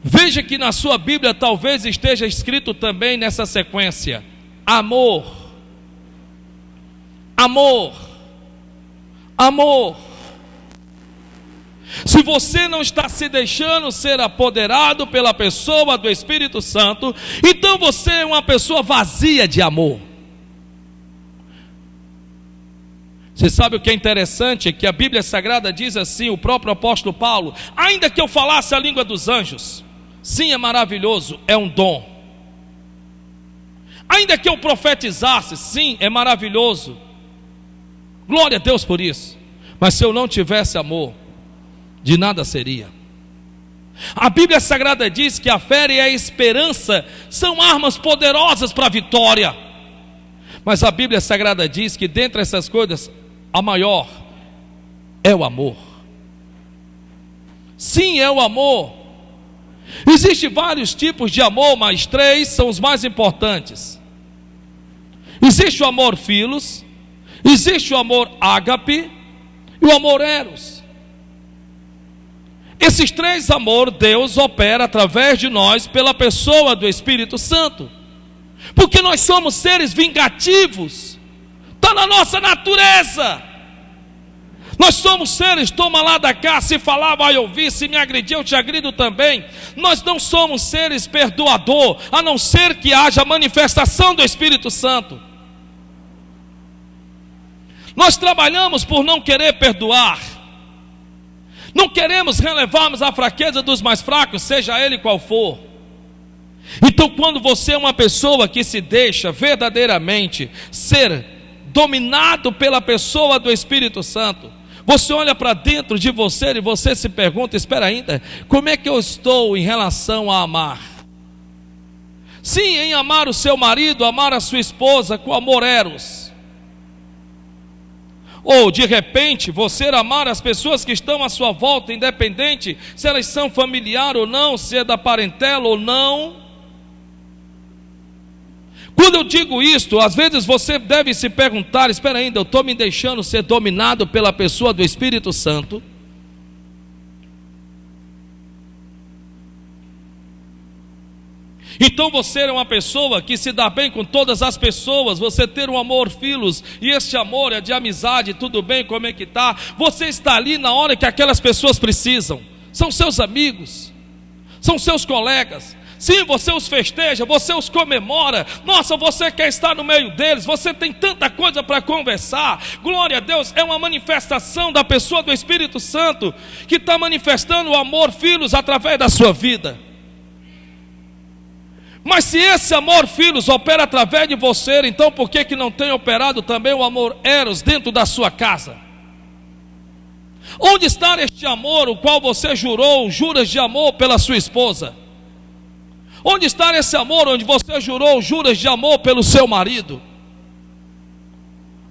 Veja que na sua Bíblia talvez esteja escrito também nessa sequência: amor, amor, amor. Se você não está se deixando ser apoderado pela pessoa do Espírito Santo, então você é uma pessoa vazia de amor. Você sabe o que é interessante? É que a Bíblia Sagrada diz assim, o próprio apóstolo Paulo: ainda que eu falasse a língua dos anjos, sim, é maravilhoso, é um dom. Ainda que eu profetizasse, sim, é maravilhoso, glória a Deus por isso. Mas se eu não tivesse amor, de nada seria. A Bíblia Sagrada diz que a fé e a esperança são armas poderosas para a vitória. Mas a Bíblia Sagrada diz que dentre essas coisas, a maior é o amor. Sim, é o amor. Existem vários tipos de amor, mas 3 são os mais importantes. Existe o amor filos, existe o amor ágape e o amor eros. Esses 3 amores, Deus opera através de nós pela pessoa do Espírito Santo, porque nós somos seres vingativos, está na nossa natureza. Nós somos seres, toma lá da cá, se falar vai ouvir, se me agredir eu te agrido também. Nós não somos seres perdoador, a não ser que haja manifestação do Espírito Santo. Nós trabalhamos por não querer perdoar, não queremos relevarmos a fraqueza dos mais fracos, seja ele qual for. Então quando você é uma pessoa que se deixa verdadeiramente ser dominado pela pessoa do Espírito Santo, você olha para dentro de você e você se pergunta: espera ainda, como é que eu estou em relação a amar? Sim, em amar o seu marido, amar a sua esposa com amor eros. Ou de repente, você amar as pessoas que estão à sua volta, independente se elas são familiar ou não, se é da parentela ou não. Quando eu digo isto, às vezes você deve se perguntar: espera ainda, eu estou me deixando ser dominado pela pessoa do Espírito Santo? Então você é uma pessoa que se dá bem com todas as pessoas, você ter um amor filos, e este amor é de amizade, tudo bem, como é que está? Você está ali na hora que aquelas pessoas precisam, são seus amigos, são seus colegas. Sim, você os festeja, você os comemora. Nossa, você quer estar no meio deles, você tem tanta coisa para conversar. Glória a Deus, é uma manifestação da pessoa do Espírito Santo, que está manifestando o amor filos através da sua vida. Mas se esse amor filos opera através de você, então por que não tem operado também o amor eros dentro da sua casa? Onde está este amor, o qual você juras de amor pela sua esposa? Onde está esse amor onde você juras de amor pelo seu marido?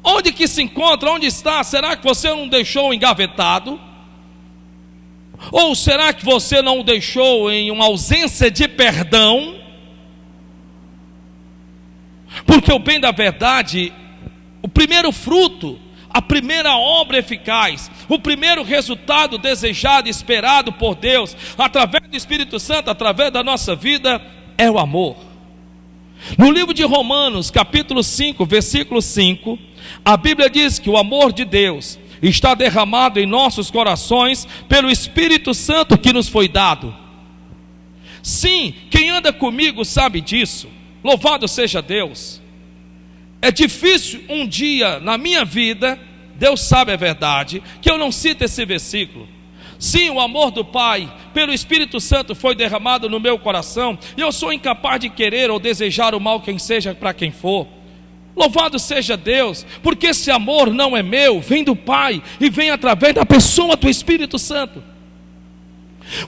Onde que se encontra? Onde está? Será que você não deixou engavetado? Ou será que você não deixou em uma ausência de perdão? Porque o bem da verdade, o primeiro fruto, a primeira obra eficaz, o primeiro resultado desejado e esperado por Deus, através do Espírito Santo, através da nossa vida, é o amor. No livro de Romanos, capítulo 5, versículo 5, a Bíblia diz que o amor de Deus está derramado em nossos corações pelo Espírito Santo que nos foi dado. Sim, quem anda comigo sabe disso, louvado seja Deus. É difícil um dia na minha vida, Deus sabe a verdade, que eu não cito esse versículo. Sim, o amor do Pai pelo Espírito Santo foi derramado no meu coração, e eu sou incapaz de querer ou desejar o mal quem seja para quem for. Louvado seja Deus, porque esse amor não é meu, vem do Pai e vem através da pessoa do Espírito Santo.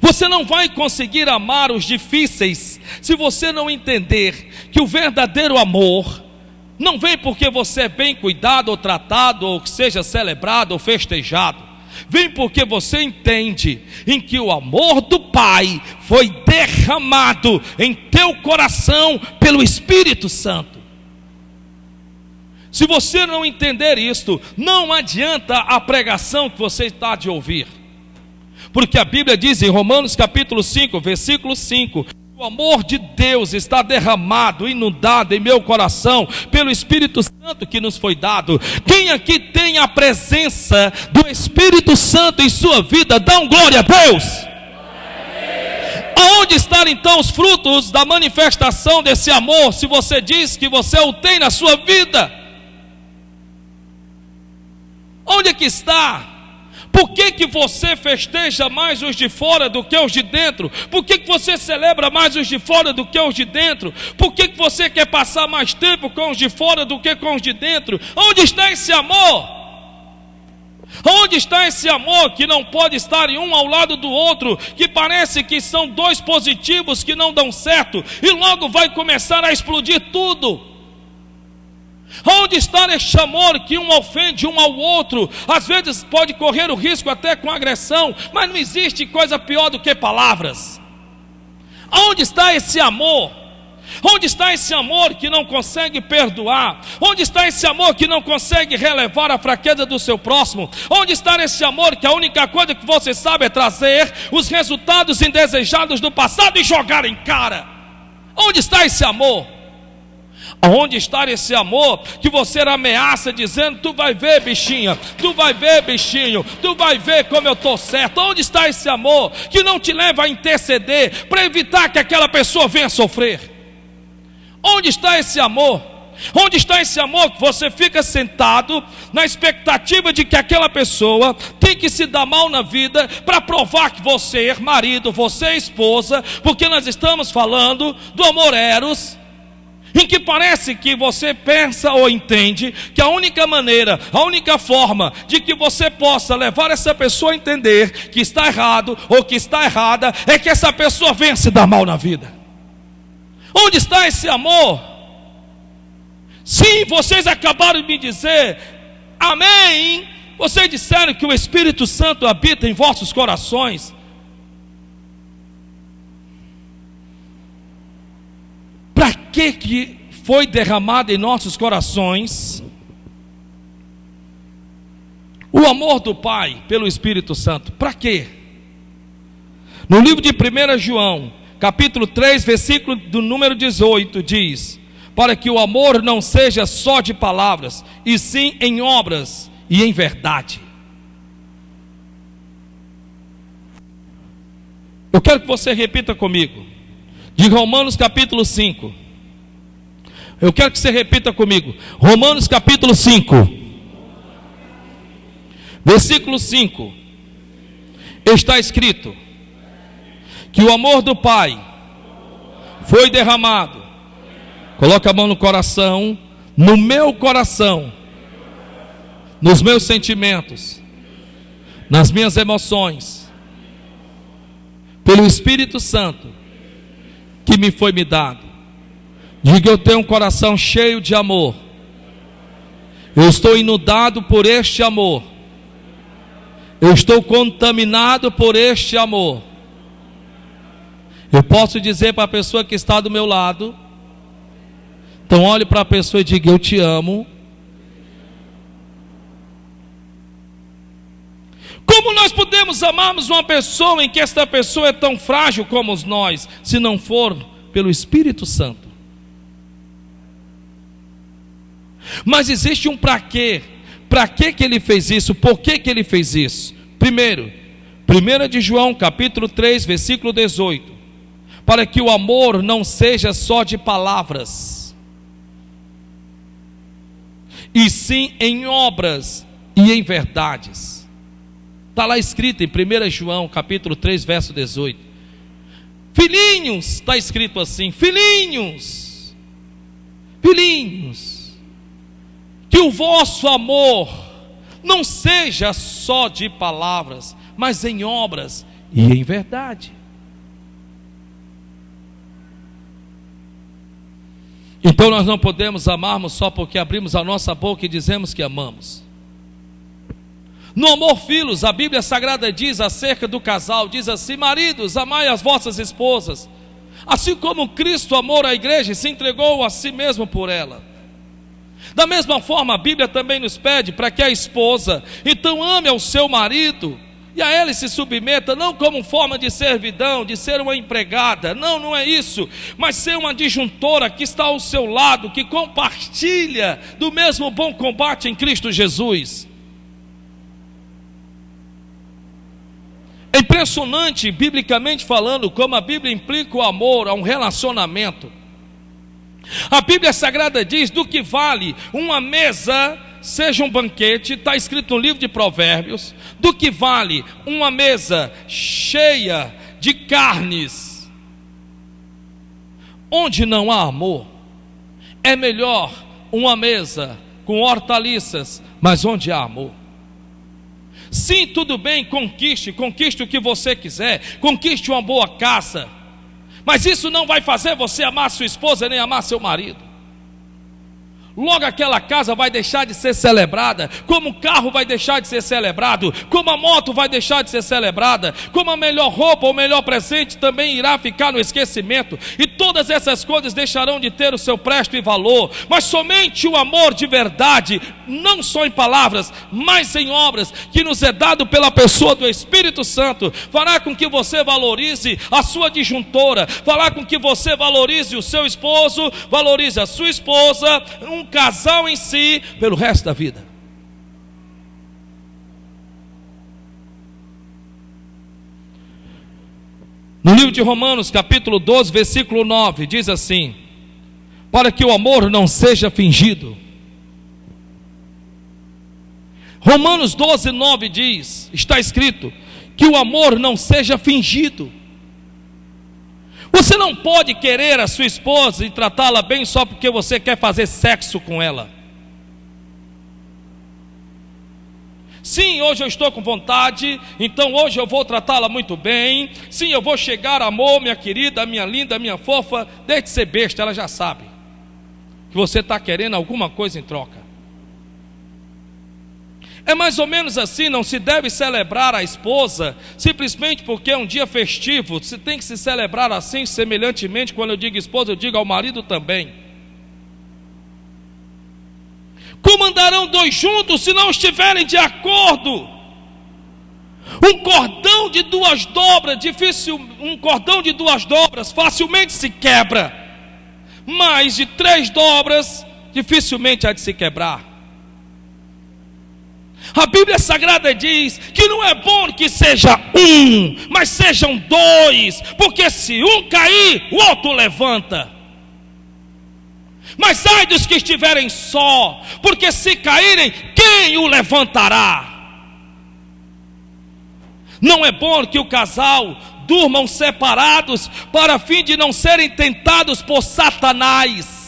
Você não vai conseguir amar os difíceis se você não entender que o verdadeiro amor não vem porque você é bem cuidado ou tratado, ou que seja celebrado ou festejado. Vem porque você entende em que o amor do Pai foi derramado em teu coração pelo Espírito Santo. Se você não entender isto, não adianta a pregação que você está de ouvir. Porque a Bíblia diz em Romanos capítulo 5, versículo 5: o amor de Deus está derramado, inundado em meu coração pelo Espírito Santo que nos foi dado. Quem aqui tem a presença do Espírito Santo em sua vida, dá glória a Deus. Aonde estão então os frutos da manifestação desse amor, se você diz que você o tem na sua vida? Onde é que está? Por que você festeja mais os de fora do que os de dentro? Por que você celebra mais os de fora do que os de dentro? Por que você quer passar mais tempo com os de fora do que com os de dentro? Onde está esse amor? Onde está esse amor que não pode estar em um ao lado do outro, que parece que são dois positivos que não dão certo e logo vai começar a explodir tudo? Onde está este amor que um ofende um ao outro? Às vezes pode correr o risco até com agressão, mas não existe coisa pior do que palavras. Onde está esse amor? Onde está esse amor que não consegue perdoar? Onde está esse amor que não consegue relevar a fraqueza do seu próximo? Onde está esse amor que a única coisa que você sabe é trazer os resultados indesejados do passado e jogar em cara? Onde está esse amor? Onde está esse amor que você ameaça dizendo: tu vai ver, bichinha, tu vai ver, bichinho, tu vai ver como eu estou certo? Onde está esse amor que não te leva a interceder para evitar que aquela pessoa venha sofrer? Onde está esse amor? Onde está esse amor que você fica sentado na expectativa de que aquela pessoa tem que se dar mal na vida para provar que você é marido, você é esposa? Porque nós estamos falando do amor eros, em que parece que você pensa ou entende que a única maneira, a única forma de que você possa levar essa pessoa a entender que está errado ou que está errada é que essa pessoa venha se dar mal na vida. Onde está esse amor? Sim, vocês acabaram de me dizer amém. Vocês disseram que o Espírito Santo habita em vossos corações. Para que foi derramado em nossos corações o amor do Pai pelo Espírito Santo? Para quê? No livro de 1 João, capítulo 3, versículo do número 18, diz: para que o amor não seja só de palavras, e sim em obras e em verdade. Eu quero que você repita comigo, de Romanos capítulo 5. Eu quero que você repita comigo, Romanos capítulo 5, versículo 5. Está escrito que o amor do Pai foi derramado. Coloca a mão no coração, no meu coração, nos meus sentimentos, nas minhas emoções, pelo Espírito Santo que me foi me dado. Diga: eu tenho um coração cheio de amor. Eu estou inundado por este amor. Eu estou contaminado por este amor. Eu posso dizer para a pessoa que está do meu lado, então olhe para a pessoa e diga: eu te amo. Como nós podemos amarmos uma pessoa em que esta pessoa é tão frágil como nós, se não for pelo Espírito Santo? Mas existe um para quê? Para que ele fez isso? Por que ele fez isso? Primeiro, 1 de João capítulo 3, versículo 18: para que o amor não seja só de palavras, e sim em obras e em verdades. Está lá escrito em 1 João capítulo 3, verso 18. Filhinhos, está escrito assim: filhinhos, filhinhos, que o vosso amor não seja só de palavras, mas em obras e em verdade. Então nós não podemos amarmos só porque abrimos a nossa boca e dizemos que amamos. No amor filhos, a Bíblia Sagrada diz acerca do casal, diz assim: maridos, amai as vossas esposas, assim como Cristo amou a igreja e se entregou a si mesmo por ela. Da mesma forma, a Bíblia também nos pede para que a esposa então ame ao seu marido e a ele se submeta, não como forma de servidão, de ser uma empregada, não é isso, mas ser uma adjuntora que está ao seu lado, que compartilha do mesmo bom combate em Cristo Jesus. É impressionante, biblicamente falando, como a Bíblia implica o amor a um relacionamento. A Bíblia Sagrada diz: do que vale uma mesa, seja um banquete, está escrito no livro de Provérbios, do que vale uma mesa cheia de carnes, onde não há amor. É melhor uma mesa com hortaliças, mas onde há amor. Sim, tudo bem, conquiste o que você quiser, conquiste uma boa casa, mas isso não vai fazer você amar sua esposa nem amar seu marido. Logo aquela casa vai deixar de ser celebrada, como o carro vai deixar de ser celebrado, como a moto vai deixar de ser celebrada, como a melhor roupa ou o melhor presente também irá ficar no esquecimento, e todas essas coisas deixarão de ter o seu preço e valor. Mas somente o amor de verdade, não só em palavras, mas em obras, que nos é dado pela pessoa do Espírito Santo, fará com que você valorize a sua adjuntora, fará com que você valorize o seu esposo, valorize a sua esposa, um casal em si, pelo resto da vida. No livro de Romanos, capítulo 12, versículo 9, diz assim: para que o amor não seja fingido. Romanos 12, 9 diz, está escrito, que o amor não seja fingido. Você não pode querer a sua esposa e tratá-la bem só porque você quer fazer sexo com ela. Sim, hoje eu estou com vontade, então hoje eu vou tratá-la muito bem. Sim, eu vou chegar, amor, minha querida, minha linda, minha fofa. Desde de ser besta, ela já sabe que você está querendo alguma coisa em troca. É mais ou menos assim, não se deve celebrar a esposa simplesmente porque é um dia festivo. Se tem que se celebrar assim, semelhantemente, quando eu digo esposa, eu digo ao marido também. Como andarão dois juntos se não estiverem de acordo? Um cordão de duas dobras facilmente se quebra, mas de 3 dobras dificilmente há de se quebrar. A Bíblia Sagrada diz que não é bom que seja um, mas sejam 2, porque se um cair, o outro levanta. Mas ai dos que estiverem só, porque se caírem, quem o levantará? Não é bom que o casal durmam separados, para fim de não serem tentados por Satanás.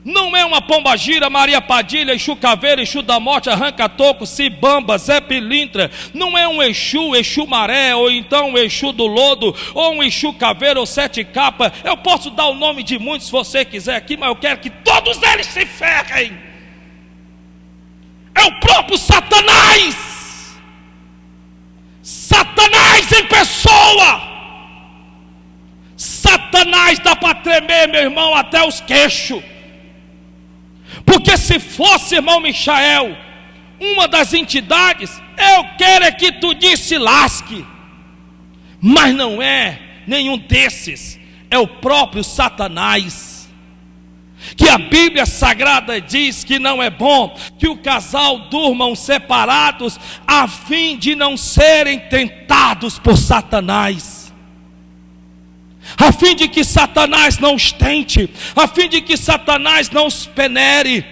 Não é uma pombagira, Maria Padilha, Exu Caveira, Exu da Morte, Arranca-Toco, Cibamba, Zé Pilintra. Não é um Exu Maré, ou então um Exu do Lodo, ou um Exu Caveira, ou 7 Capa. Eu posso dar o nome de muitos se você quiser aqui, mas eu quero que todos eles se ferrem. É o próprio Satanás. Satanás em pessoa. Satanás dá para tremer, meu irmão, até os queixos. Porque se fosse, irmão Michael, uma das entidades, eu quero é que tu se lasque. Mas não é nenhum desses, é o próprio Satanás. Que a Bíblia Sagrada diz que não é bom que o casal durmam separados, a fim de não serem tentados por Satanás. A fim de que Satanás não os tente, a fim de que Satanás não os penere.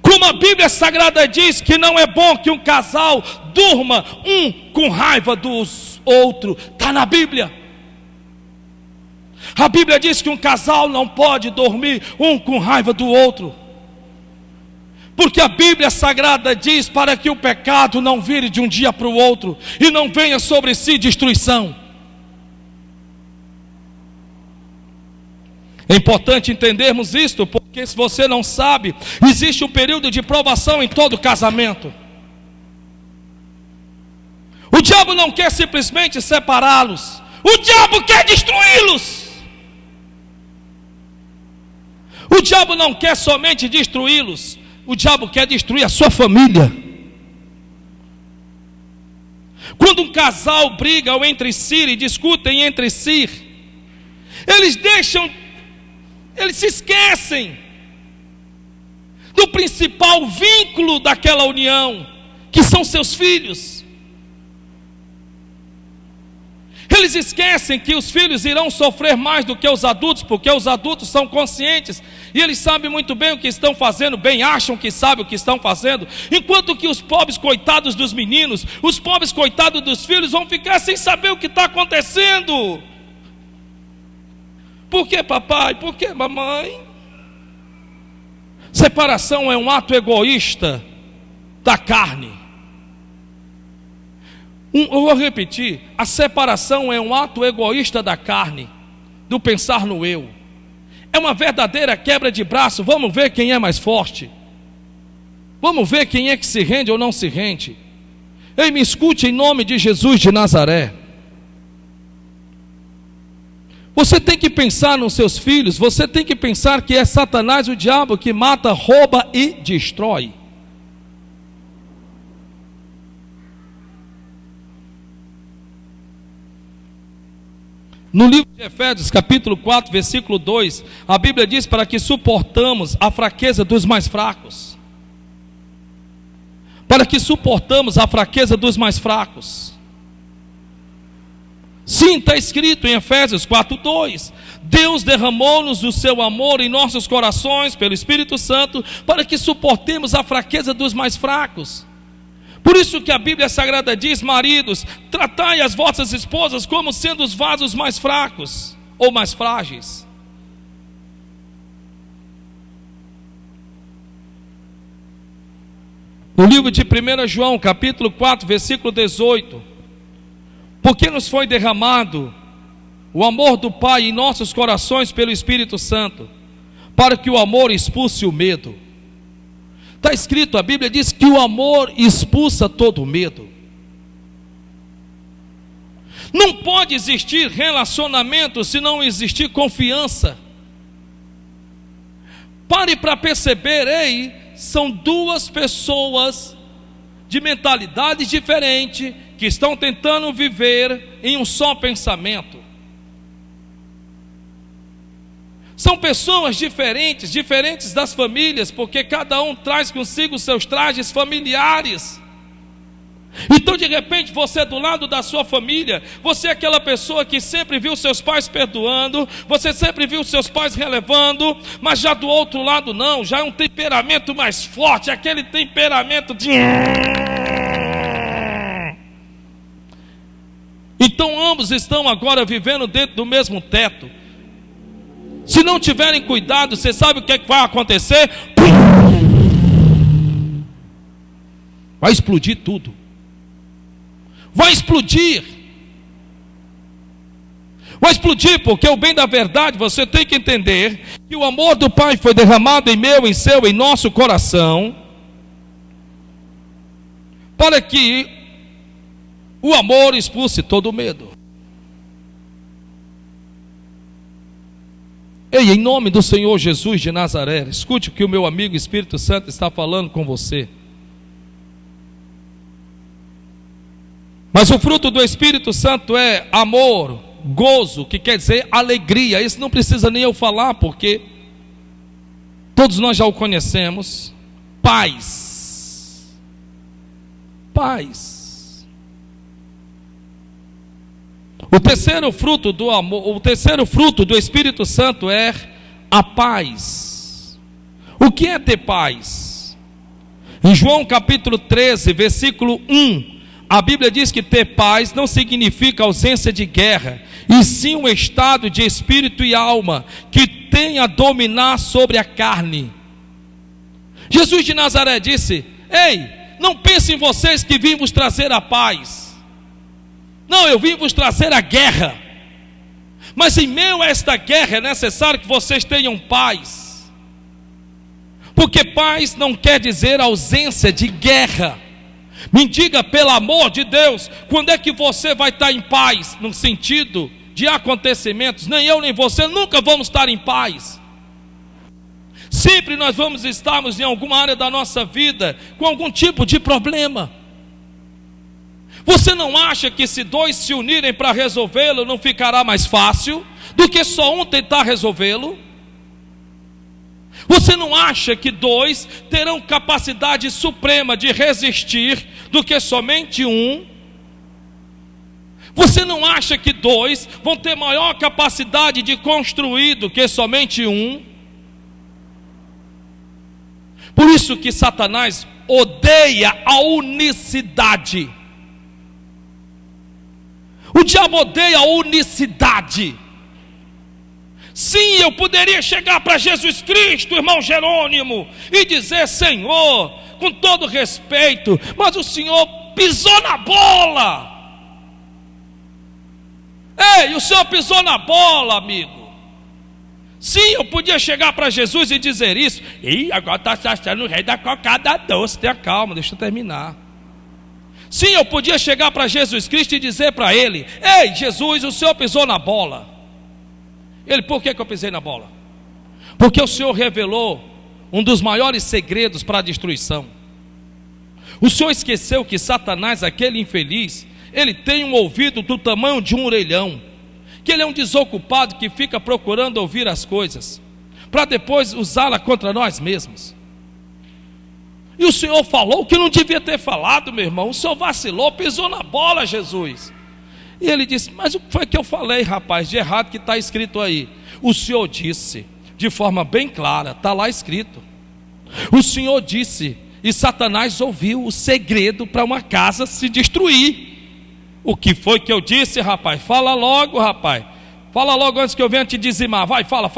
Como a Bíblia Sagrada diz que não é bom que um casal durma um com raiva dos outros, está na Bíblia. A Bíblia diz que um casal não pode dormir um com raiva do outro, porque a Bíblia Sagrada diz para que o pecado não vire de um dia para o outro e não venha sobre si destruição. É importante entendermos isto, porque se você não sabe, existe um período de provação em todo casamento. O diabo não quer simplesmente separá-los, o diabo quer destruí-los. O diabo não quer somente destruí-los, o diabo quer destruir a sua família. Quando um casal briga entre si e discutem entre si, eles se esquecem do principal vínculo daquela união, que são seus filhos. Eles esquecem que os filhos irão sofrer mais do que os adultos, porque os adultos são conscientes e eles sabem muito bem o que estão fazendo, bem acham que sabem o que estão fazendo, enquanto que os pobres coitados dos meninos, os pobres coitados dos filhos vão ficar sem saber o que está acontecendo. Por que, papai? Por que, mamãe? Separação é um ato egoísta da carne. Eu vou repetir: a separação é um ato egoísta da carne, do pensar no eu. É uma verdadeira quebra de braço. Vamos ver quem é mais forte. Vamos ver quem é que se rende ou não se rende. Ei, me escute em nome de Jesus de Nazaré. Você tem que pensar nos seus filhos. Você tem que pensar que é Satanás, o diabo, que mata, rouba e destrói. No livro de Efésios, capítulo 4, versículo 2, a Bíblia diz: para que suportamos a fraqueza dos mais fracos. Para que suportamos a fraqueza dos mais fracos. Sim, está escrito em Efésios 4, 2. Deus derramou-nos o seu amor em nossos corações, pelo Espírito Santo, para que suportemos a fraqueza dos mais fracos. Por isso que a Bíblia Sagrada diz: maridos, tratai as vossas esposas como sendo os vasos mais fracos ou mais frágeis. No livro de 1 João, capítulo 4, versículo 18: porque nos foi derramado o amor do Pai em nossos corações pelo Espírito Santo, para que o amor expulse o medo. Está escrito, a Bíblia diz que o amor expulsa todo medo. Não pode existir relacionamento se não existir confiança. Pare para perceber, ei, são duas pessoas de mentalidades diferentes que estão tentando viver em um só pensamento. São pessoas diferentes das famílias, porque cada um traz consigo seus trajes familiares. Então, de repente, você do lado da sua família, você é aquela pessoa que sempre viu seus pais perdoando, você sempre viu seus pais relevando, mas já do outro lado não, já é um temperamento mais forte, aquele temperamento de... Então ambos estão agora vivendo dentro do mesmo teto. Se não tiverem cuidado, você sabe o que é que vai acontecer? Vai explodir tudo. Vai explodir. Vai explodir, porque o bem da verdade, você tem que entender que o amor do Pai foi derramado em meu, em seu, em nosso coração, para que o amor expulse todo o medo. Ei, em nome do Senhor Jesus de Nazaré, escute o que o meu amigo Espírito Santo está falando com você. Mas o fruto do Espírito Santo é amor, gozo, que quer dizer alegria. Isso não precisa nem eu falar, porque todos nós já o conhecemos. Paz. Paz. O terceiro fruto do amor, o terceiro fruto do Espírito Santo é a paz. O que é ter paz? Em João capítulo 13, versículo 1, a Bíblia diz que ter paz não significa ausência de guerra, e sim um estado de espírito e alma que tem a dominar sobre a carne. Jesus de Nazaré disse: ei, não pensem em vocês que vim vos trazer a paz. Não, eu vim vos trazer a guerra. Mas em meio a esta guerra é necessário que vocês tenham paz. Porque paz não quer dizer ausência de guerra. Me diga, pelo amor de Deus, quando é que você vai estar em paz? No sentido de acontecimentos, nem eu nem você nunca vamos estar em paz. Sempre nós vamos estarmos em alguma área da nossa vida com algum tipo de problema. Você não acha que se dois se unirem para resolvê-lo, não ficará mais fácil do que só um tentar resolvê-lo? Você não acha que dois terão capacidade suprema de resistir do que somente um? Você não acha que dois vão ter maior capacidade de construir do que somente um? Por isso que Satanás odeia a unicidade. O diabo odeia a unicidade. Sim, eu poderia chegar para Jesus Cristo, irmão Jerônimo, e dizer: Senhor, com todo respeito, mas o Senhor pisou na bola. Ei, o Senhor pisou na bola, amigo. Sim, eu podia chegar para Jesus e dizer isso. E agora está se achando o rei da cocada doce. Tenha calma, deixa eu terminar. Sim, eu podia chegar para Jesus Cristo e dizer para ele: ei, Jesus, o Senhor pisou na bola. Ele: por que eu pisei na bola? Porque o Senhor revelou um dos maiores segredos para a destruição. O Senhor esqueceu que Satanás, aquele infeliz, ele tem um ouvido do tamanho de um orelhão, que ele é um desocupado que fica procurando ouvir as coisas, para depois usá-la contra nós mesmos. E o Senhor falou o que não devia ter falado, meu irmão. O Senhor vacilou, pisou na bola, Jesus. E ele disse: mas o que foi que eu falei, rapaz, de errado que está escrito aí? O Senhor disse, de forma bem clara, está lá escrito. O Senhor disse, e Satanás ouviu o segredo para uma casa se destruir. O que foi que eu disse, rapaz? Fala logo, rapaz. Fala logo antes que eu venha te dizimar. Vai, fala.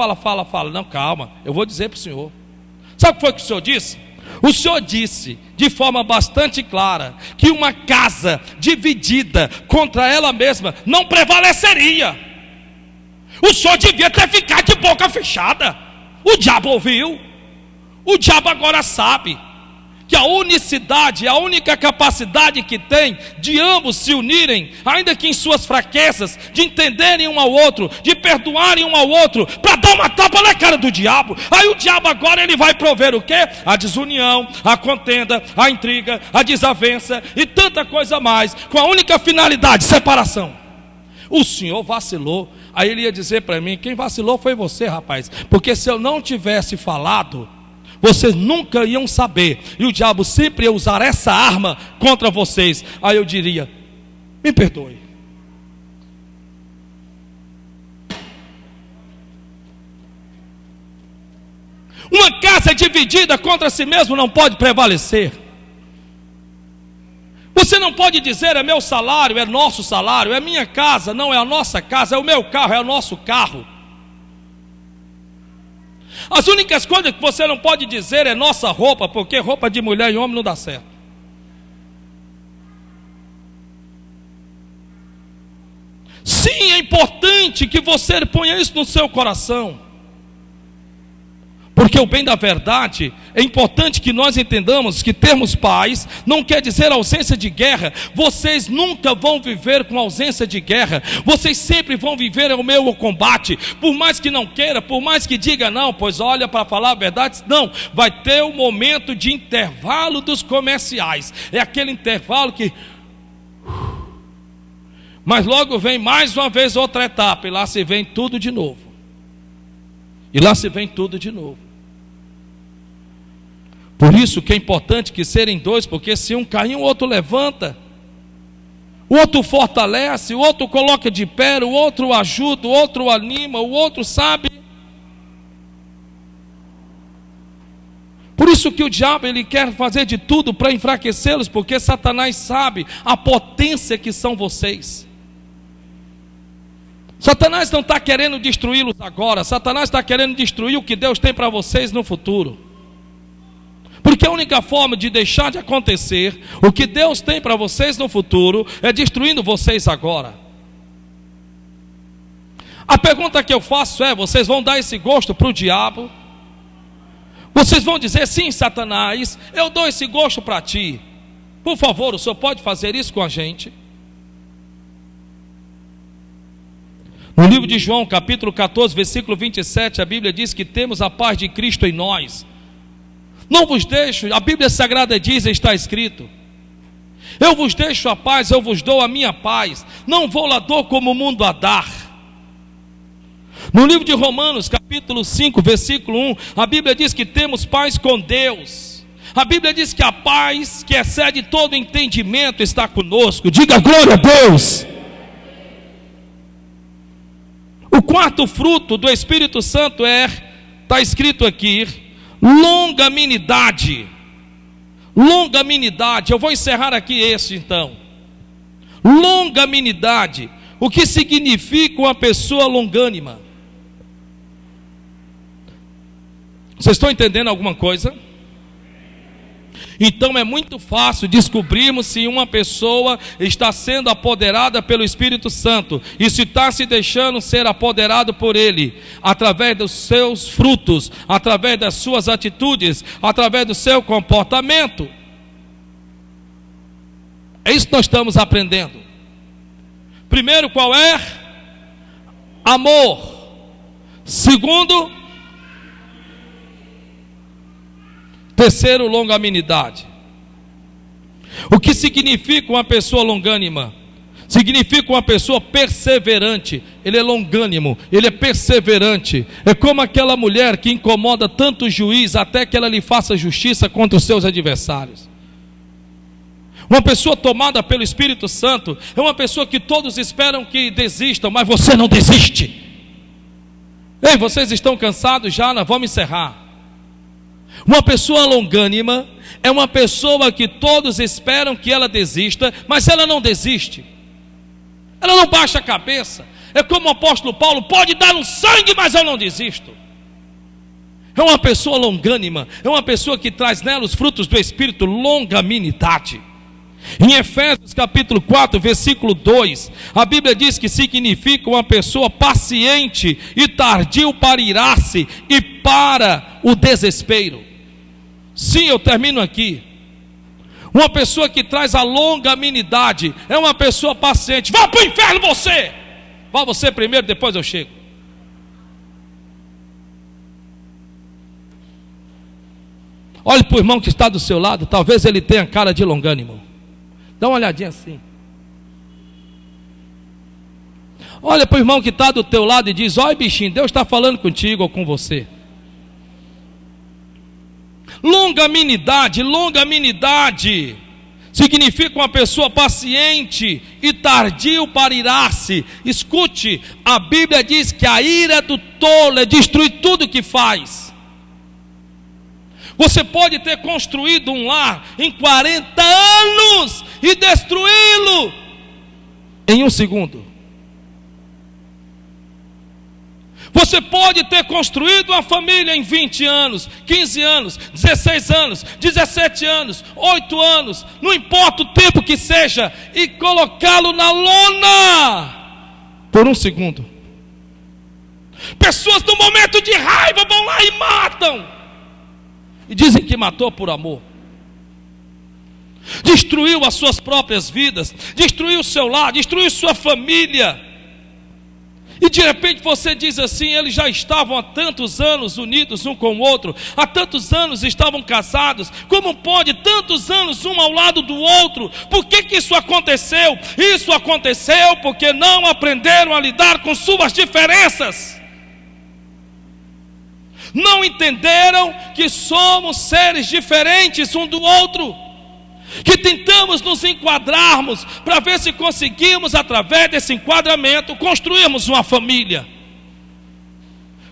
Não, calma, eu vou dizer para o Senhor. Sabe o que foi que o Senhor disse? O Senhor disse, de forma bastante clara, que uma casa dividida contra ela mesma não prevaleceria. O Senhor devia ter ficado de boca fechada. O diabo ouviu. O diabo agora sabe que a unicidade é a única capacidade que tem de ambos se unirem, ainda que em suas fraquezas, de entenderem um ao outro, de perdoarem um ao outro, para dar uma tapa na cara do diabo. Aí o diabo agora ele vai prover o quê? A desunião, a contenda, a intriga, a desavença e tanta coisa mais, com a única finalidade: separação. O Senhor vacilou. Aí ele ia dizer para mim: quem vacilou foi você, rapaz, porque se eu não tivesse falado, vocês nunca iam saber, e o diabo sempre ia usar essa arma contra vocês. Aí eu diria: me perdoe. Uma casa dividida contra si mesmo não pode prevalecer. Você não pode dizer: é meu salário, é nosso salário, é minha casa. Não, é a nossa casa, é o meu carro, é o nosso carro. As únicas coisas que você não pode dizer é nossa roupa, porque roupa de mulher e homem não dá certo. Sim, é importante que você ponha isso no seu coração, porque o bem da verdade, é importante que nós entendamos que termos paz não quer dizer ausência de guerra. Vocês nunca vão viver com ausência de guerra. Vocês sempre vão viver o meu combate. Por mais que não queira, por mais que diga não, pois olha, para falar a verdade, não. Vai ter um momento de intervalo dos comerciais. É aquele intervalo que... Mas logo vem mais uma vez outra etapa, e lá se vem tudo de novo. E lá se vem tudo de novo. Por isso que é importante que serem dois, porque se um cair, o outro levanta, o outro fortalece, o outro coloca de pé, o outro ajuda, o outro anima, o outro sabe. Por isso que o diabo ele quer fazer de tudo para enfraquecê-los, porque Satanás sabe a potência que são vocês. Satanás não está querendo destruí-los agora, Satanás está querendo destruir o que Deus tem para vocês no futuro. Porque a única forma de deixar de acontecer o que Deus tem para vocês no futuro é destruindo vocês agora. A pergunta que eu faço é: vocês vão dar esse gosto para o diabo? Vocês vão dizer: sim, Satanás, eu dou esse gosto para ti. Por favor, o senhor pode fazer isso com a gente? No livro de João, capítulo 14, versículo 27, a Bíblia diz que temos a paz de Cristo em nós. Não vos deixo, a Bíblia Sagrada diz, está escrito: Eu vos deixo a paz, eu vos dou a minha paz. Não vou lá dou como o mundo a dar. No livro de Romanos, capítulo 5, versículo 1, a Bíblia diz que temos paz com Deus. A Bíblia diz que a paz que excede todo entendimento está conosco. Diga glória a Deus. O quarto fruto do Espírito Santo está escrito aqui, longanimidade. Longanimidade. Eu vou encerrar aqui esse então. Longanimidade. O que significa uma pessoa longânima? Vocês estão entendendo alguma coisa? Então é muito fácil descobrirmos se uma pessoa está sendo apoderada pelo Espírito Santo e se está se deixando ser apoderado por Ele, através dos seus frutos, através das suas atitudes, através do seu comportamento. É isso que nós estamos aprendendo. Primeiro, qual é? Amor. Segundo, terceiro, longanimidade. O que significa uma pessoa longânima? Significa uma pessoa perseverante. Ele é longânimo, ele é perseverante. É como aquela mulher que incomoda tanto o juiz até que ela lhe faça justiça contra os seus adversários. Uma pessoa tomada pelo Espírito Santo é uma pessoa que todos esperam que desistam, mas você não desiste. Ei, vocês estão cansados já? Nós vamos encerrar. Uma pessoa longânima é uma pessoa que todos esperam que ela desista, mas ela não desiste. Ela não baixa a cabeça. É como o apóstolo Paulo: pode dar um sangue, mas eu não desisto. É uma pessoa longânima, é uma pessoa que traz nela os frutos do Espírito, longanimidade. Em Efésios capítulo 4, versículo 2, a Bíblia diz que significa uma pessoa paciente e tardio para irar-se e para o desespero. Sim, eu termino aqui. Uma pessoa que traz a longanimidade é uma pessoa paciente. Vá para o inferno você! Vá você primeiro, depois eu chego. Olhe para o irmão que está do seu lado, talvez ele tenha cara de longânimo. Dá uma olhadinha assim. Olha para o irmão que está do teu lado e diz: olha bichinho, Deus está falando contigo ou com você. Longanimidade significa uma pessoa paciente e tardio para irar-se. Escute, a Bíblia diz que a ira do tolo é destruir tudo que faz. Você pode ter construído um lar em 40 anos e destruí-lo em um segundo. Você pode ter construído uma família em 20 anos, 15 anos, 16 anos, 17 anos, 8 anos, não importa o tempo que seja, e colocá-lo na lona por um segundo. Pessoas no momento de raiva vão lá e matam, e dizem que matou por amor. Destruiu as suas próprias vidas, destruiu o seu lar, destruiu sua família. E de repente você diz assim: eles já estavam há tantos anos unidos um com o outro, há tantos anos estavam casados, como pode tantos anos um ao lado do outro? Por que isso aconteceu? Isso aconteceu porque não aprenderam a lidar com suas diferenças. Não entenderam que somos seres diferentes um do outro, que tentamos nos enquadrarmos para ver se conseguimos, através desse enquadramento, construirmos uma família,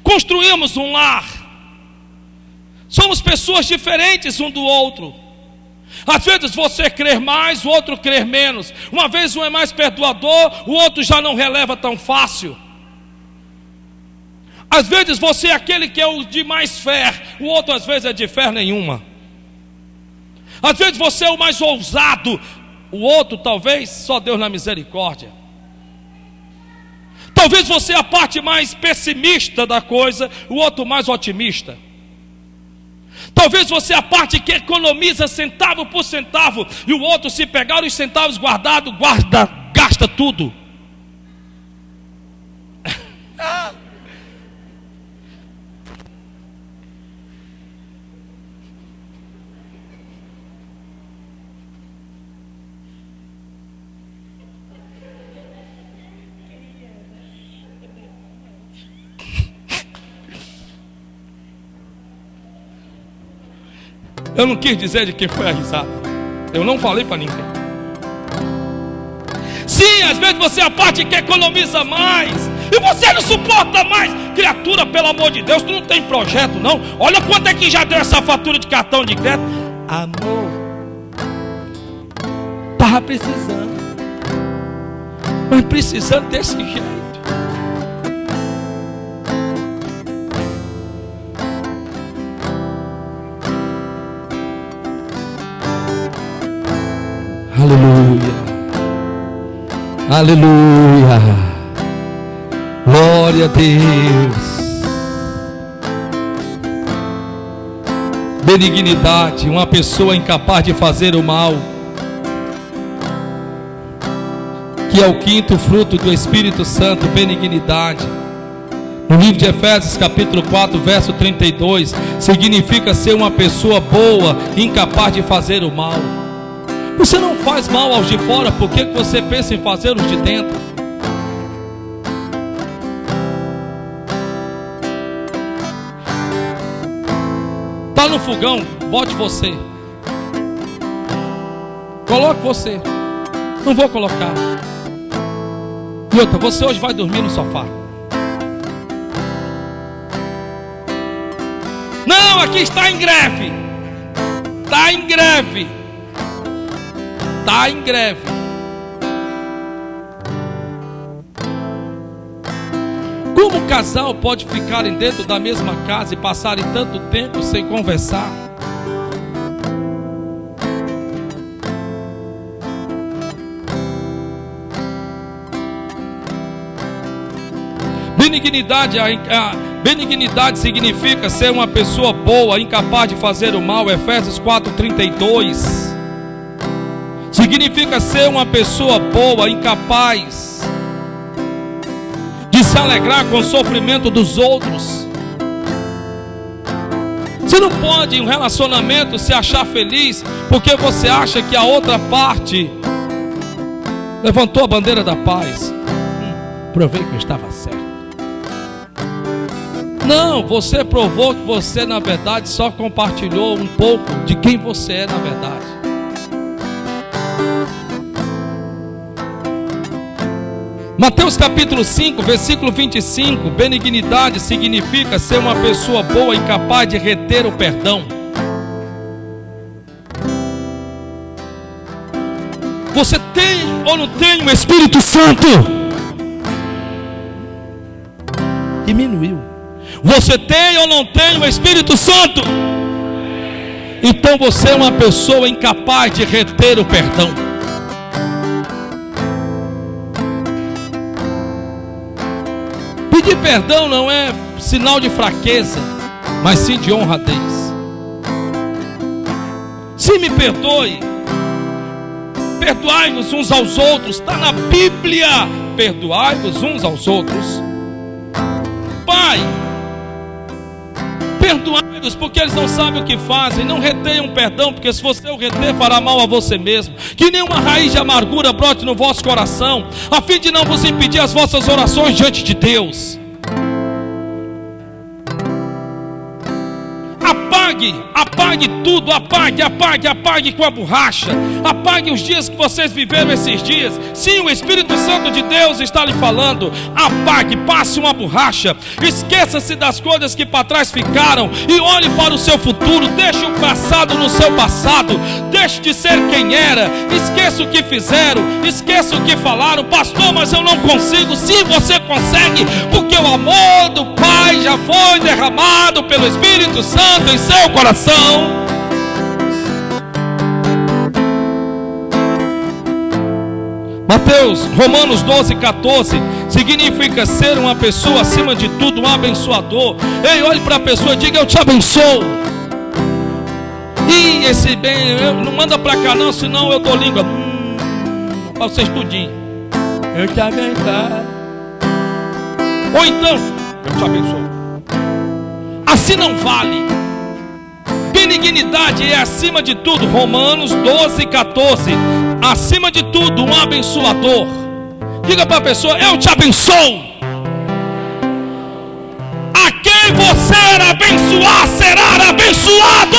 construirmos um lar. Somos pessoas diferentes um do outro. Às vezes você crer mais, o outro crer menos. Uma vez um é mais perdoador, o outro já não releva tão fácil. Às vezes você é aquele que é o de mais fé, o outro às vezes é de fé nenhuma. Às vezes você é o mais ousado, o outro talvez só Deus na misericórdia. Talvez você é a parte mais pessimista da coisa, o outro mais otimista. Talvez você é a parte que economiza centavo por centavo, e o outro, se pegar os centavos guardados, gasta tudo. Eu não quis dizer de quem foi a risada. Eu não falei para ninguém. Sim, às vezes você é a parte que economiza mais e você não suporta mais. Criatura, pelo amor de Deus, tu não tem projeto não. Olha quanto é que já deu essa fatura de cartão de crédito. Amor, estava precisando, mas precisando desse jeito. Aleluia, aleluia, glória a Deus. Benignidade, uma pessoa incapaz de fazer o mal, que é o quinto fruto do Espírito Santo, benignidade. No livro de Efésios capítulo 4, verso 32, significa ser uma pessoa boa, incapaz de fazer o mal. Você não faz mal aos de fora, por que você pensa em fazer os de dentro? Está no fogão, bote você. Coloque você. Não vou colocar. E outra, você hoje vai dormir no sofá. Não, aqui está em greve. Está em greve. Está em greve. Como um casal pode ficarem dentro da mesma casa e passarem tanto tempo sem conversar? Benignidade significa ser uma pessoa boa, incapaz de fazer o mal. Efésios 4:32. Significa ser uma pessoa boa, incapaz de se alegrar com o sofrimento dos outros. Você não pode em um relacionamento se achar feliz porque você acha que a outra parte levantou a bandeira da paz. Provei que eu estava certo. Não, você provou que você na verdade só compartilhou um pouco de quem você é na verdade. Mateus capítulo 5, versículo 25. Benignidade significa ser uma pessoa boa e capaz de reter o perdão. Você tem ou não tem o Espírito Santo? Diminuiu. Você tem ou não tem o Espírito Santo? Então você é uma pessoa incapaz de reter o perdão. Pedir perdão não é sinal de fraqueza, mas sim de honradez. Se me perdoe, perdoai-vos uns aos outros. Está na Bíblia, perdoai-vos uns aos outros. Pai, perdoai-os porque eles não sabem o que fazem. Não retenham perdão, porque se você o reter, fará mal a você mesmo. Que nenhuma raiz de amargura brote no vosso coração, a fim de não vos impedir as vossas orações diante de Deus. Apague tudo, apague com a borracha. Apague os dias que vocês viveram esses dias. Sim, o Espírito Santo de Deus está lhe falando. Apague, passe uma borracha. Esqueça-se das coisas que para trás ficaram e olhe para o seu futuro. Deixe o passado no seu passado. Deixe de ser quem era. Esqueça o que fizeram, esqueça o que falaram. Pastor, mas eu não consigo. Sim, você consegue, porque o amor do Pai já foi derramado pelo Espírito Santo em seu coração. Romanos 12:14 significa ser uma pessoa acima de tudo, um abençoador. Ei, olhe para a pessoa e diga: eu te abençoo. E esse bem, não manda para cá não, senão eu dou língua para vocês tudinho. Eu te abençoo. Ou então, eu te abençoo. Assim não vale. Benignidade é acima de tudo. Romanos 12:14. Acima de tudo, um abençoador. Diga para a pessoa: eu te abençoo. A quem você abençoar será abençoado.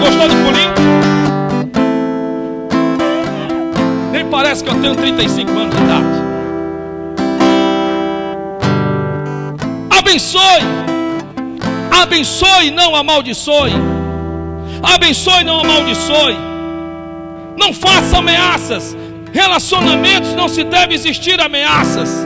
Gostou do pulinho? Nem parece que eu tenho 35 anos de idade. Abençoe. Abençoe, não amaldiçoe. Abençoe, não amaldiçoe. Não faça ameaças. Relacionamentos não se deve existir ameaças.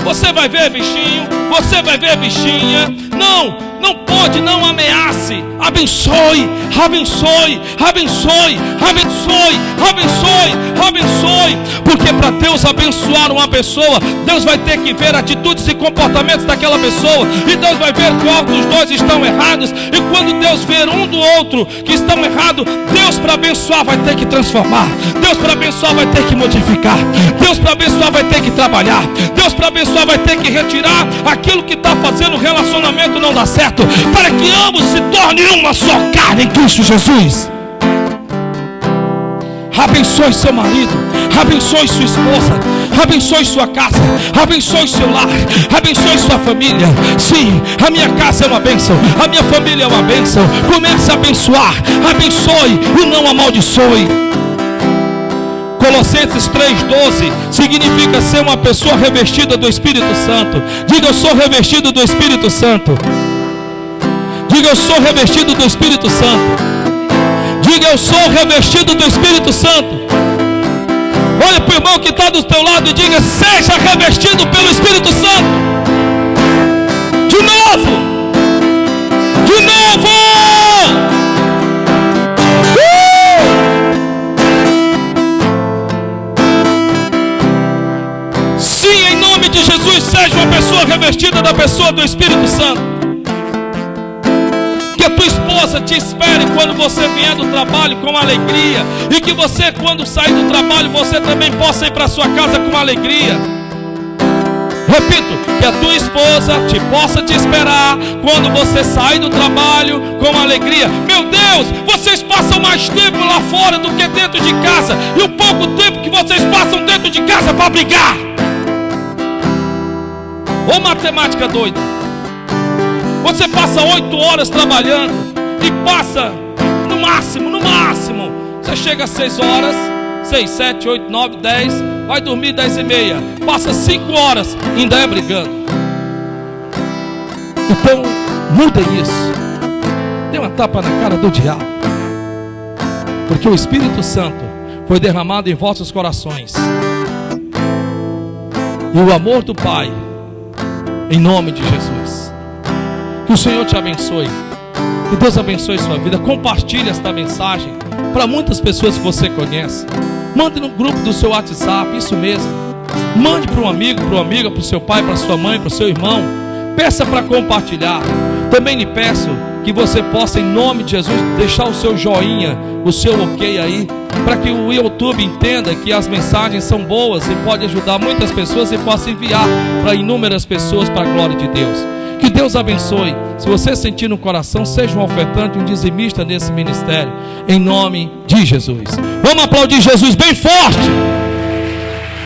Você vai ver bichinho, você vai ver bichinha. Não pode, não ameace. Abençoe, abençoe, abençoe, abençoe, abençoe, abençoe. Porque para Deus abençoar uma pessoa, Deus vai ter que ver atitudes e comportamentos daquela pessoa. E Deus vai ver qual dos dois estão errados. E quando Deus ver um do outro que estão errados, Deus para abençoar vai ter que transformar. Deus para abençoar vai ter que modificar. Deus para abençoar vai ter que trabalhar. Deus para abençoar vai ter que retirar aquilo que está fazendo o relacionamento não dar certo, para que ambos se tornem uma só carne em Cristo Jesus. Abençoe seu marido, abençoe sua esposa, abençoe sua casa, abençoe seu lar, abençoe sua família. Sim, a minha casa é uma bênção, a minha família é uma bênção. Comece a abençoar, abençoe e não amaldiçoe. Colossenses 3,12 significa ser uma pessoa revestida do Espírito Santo. Diga: eu sou revestido do Espírito Santo. Diga: eu sou revestido do Espírito Santo. Diga: eu sou revestido do Espírito Santo. Olha para o irmão que está do teu lado e diga: seja revestido pelo Espírito Santo. De novo. De novo. Sim, em nome de Jesus, seja uma pessoa revestida da pessoa do Espírito Santo. Que a tua esposa te espere quando você vier do trabalho com alegria. E que você, quando sair do trabalho, você também possa ir para sua casa com alegria. Repito, que a tua esposa possa te esperar quando você sair do trabalho com alegria. Meu Deus, vocês passam mais tempo lá fora do que dentro de casa. E o pouco tempo que vocês passam dentro de casa para brigar. Ô matemática doida. Você passa 8 horas trabalhando e passa no máximo, você chega às 6 horas, 6, 7, 8, 9, 10, vai dormir 10 e meia, passa 5 horas, ainda é brigando. Então, mudem isso. Dê uma tapa na cara do diabo. Porque o Espírito Santo foi derramado em vossos corações. E o amor do Pai, em nome de Jesus. Que o Senhor te abençoe. Que Deus abençoe sua vida. Compartilhe esta mensagem para muitas pessoas que você conhece. Mande no grupo do seu WhatsApp, isso mesmo. Mande para um amigo, para uma amiga, para o seu pai, para sua mãe, para o seu irmão. Peça para compartilhar. Também lhe peço que você possa, em nome de Jesus, deixar o seu joinha, o seu ok aí, para que o YouTube entenda que as mensagens são boas e pode ajudar muitas pessoas e possa enviar para inúmeras pessoas para a glória de Deus. Que Deus abençoe. Se você sentir no coração, seja um ofertante, um dizimista nesse ministério, em nome de Jesus. Vamos aplaudir Jesus bem forte.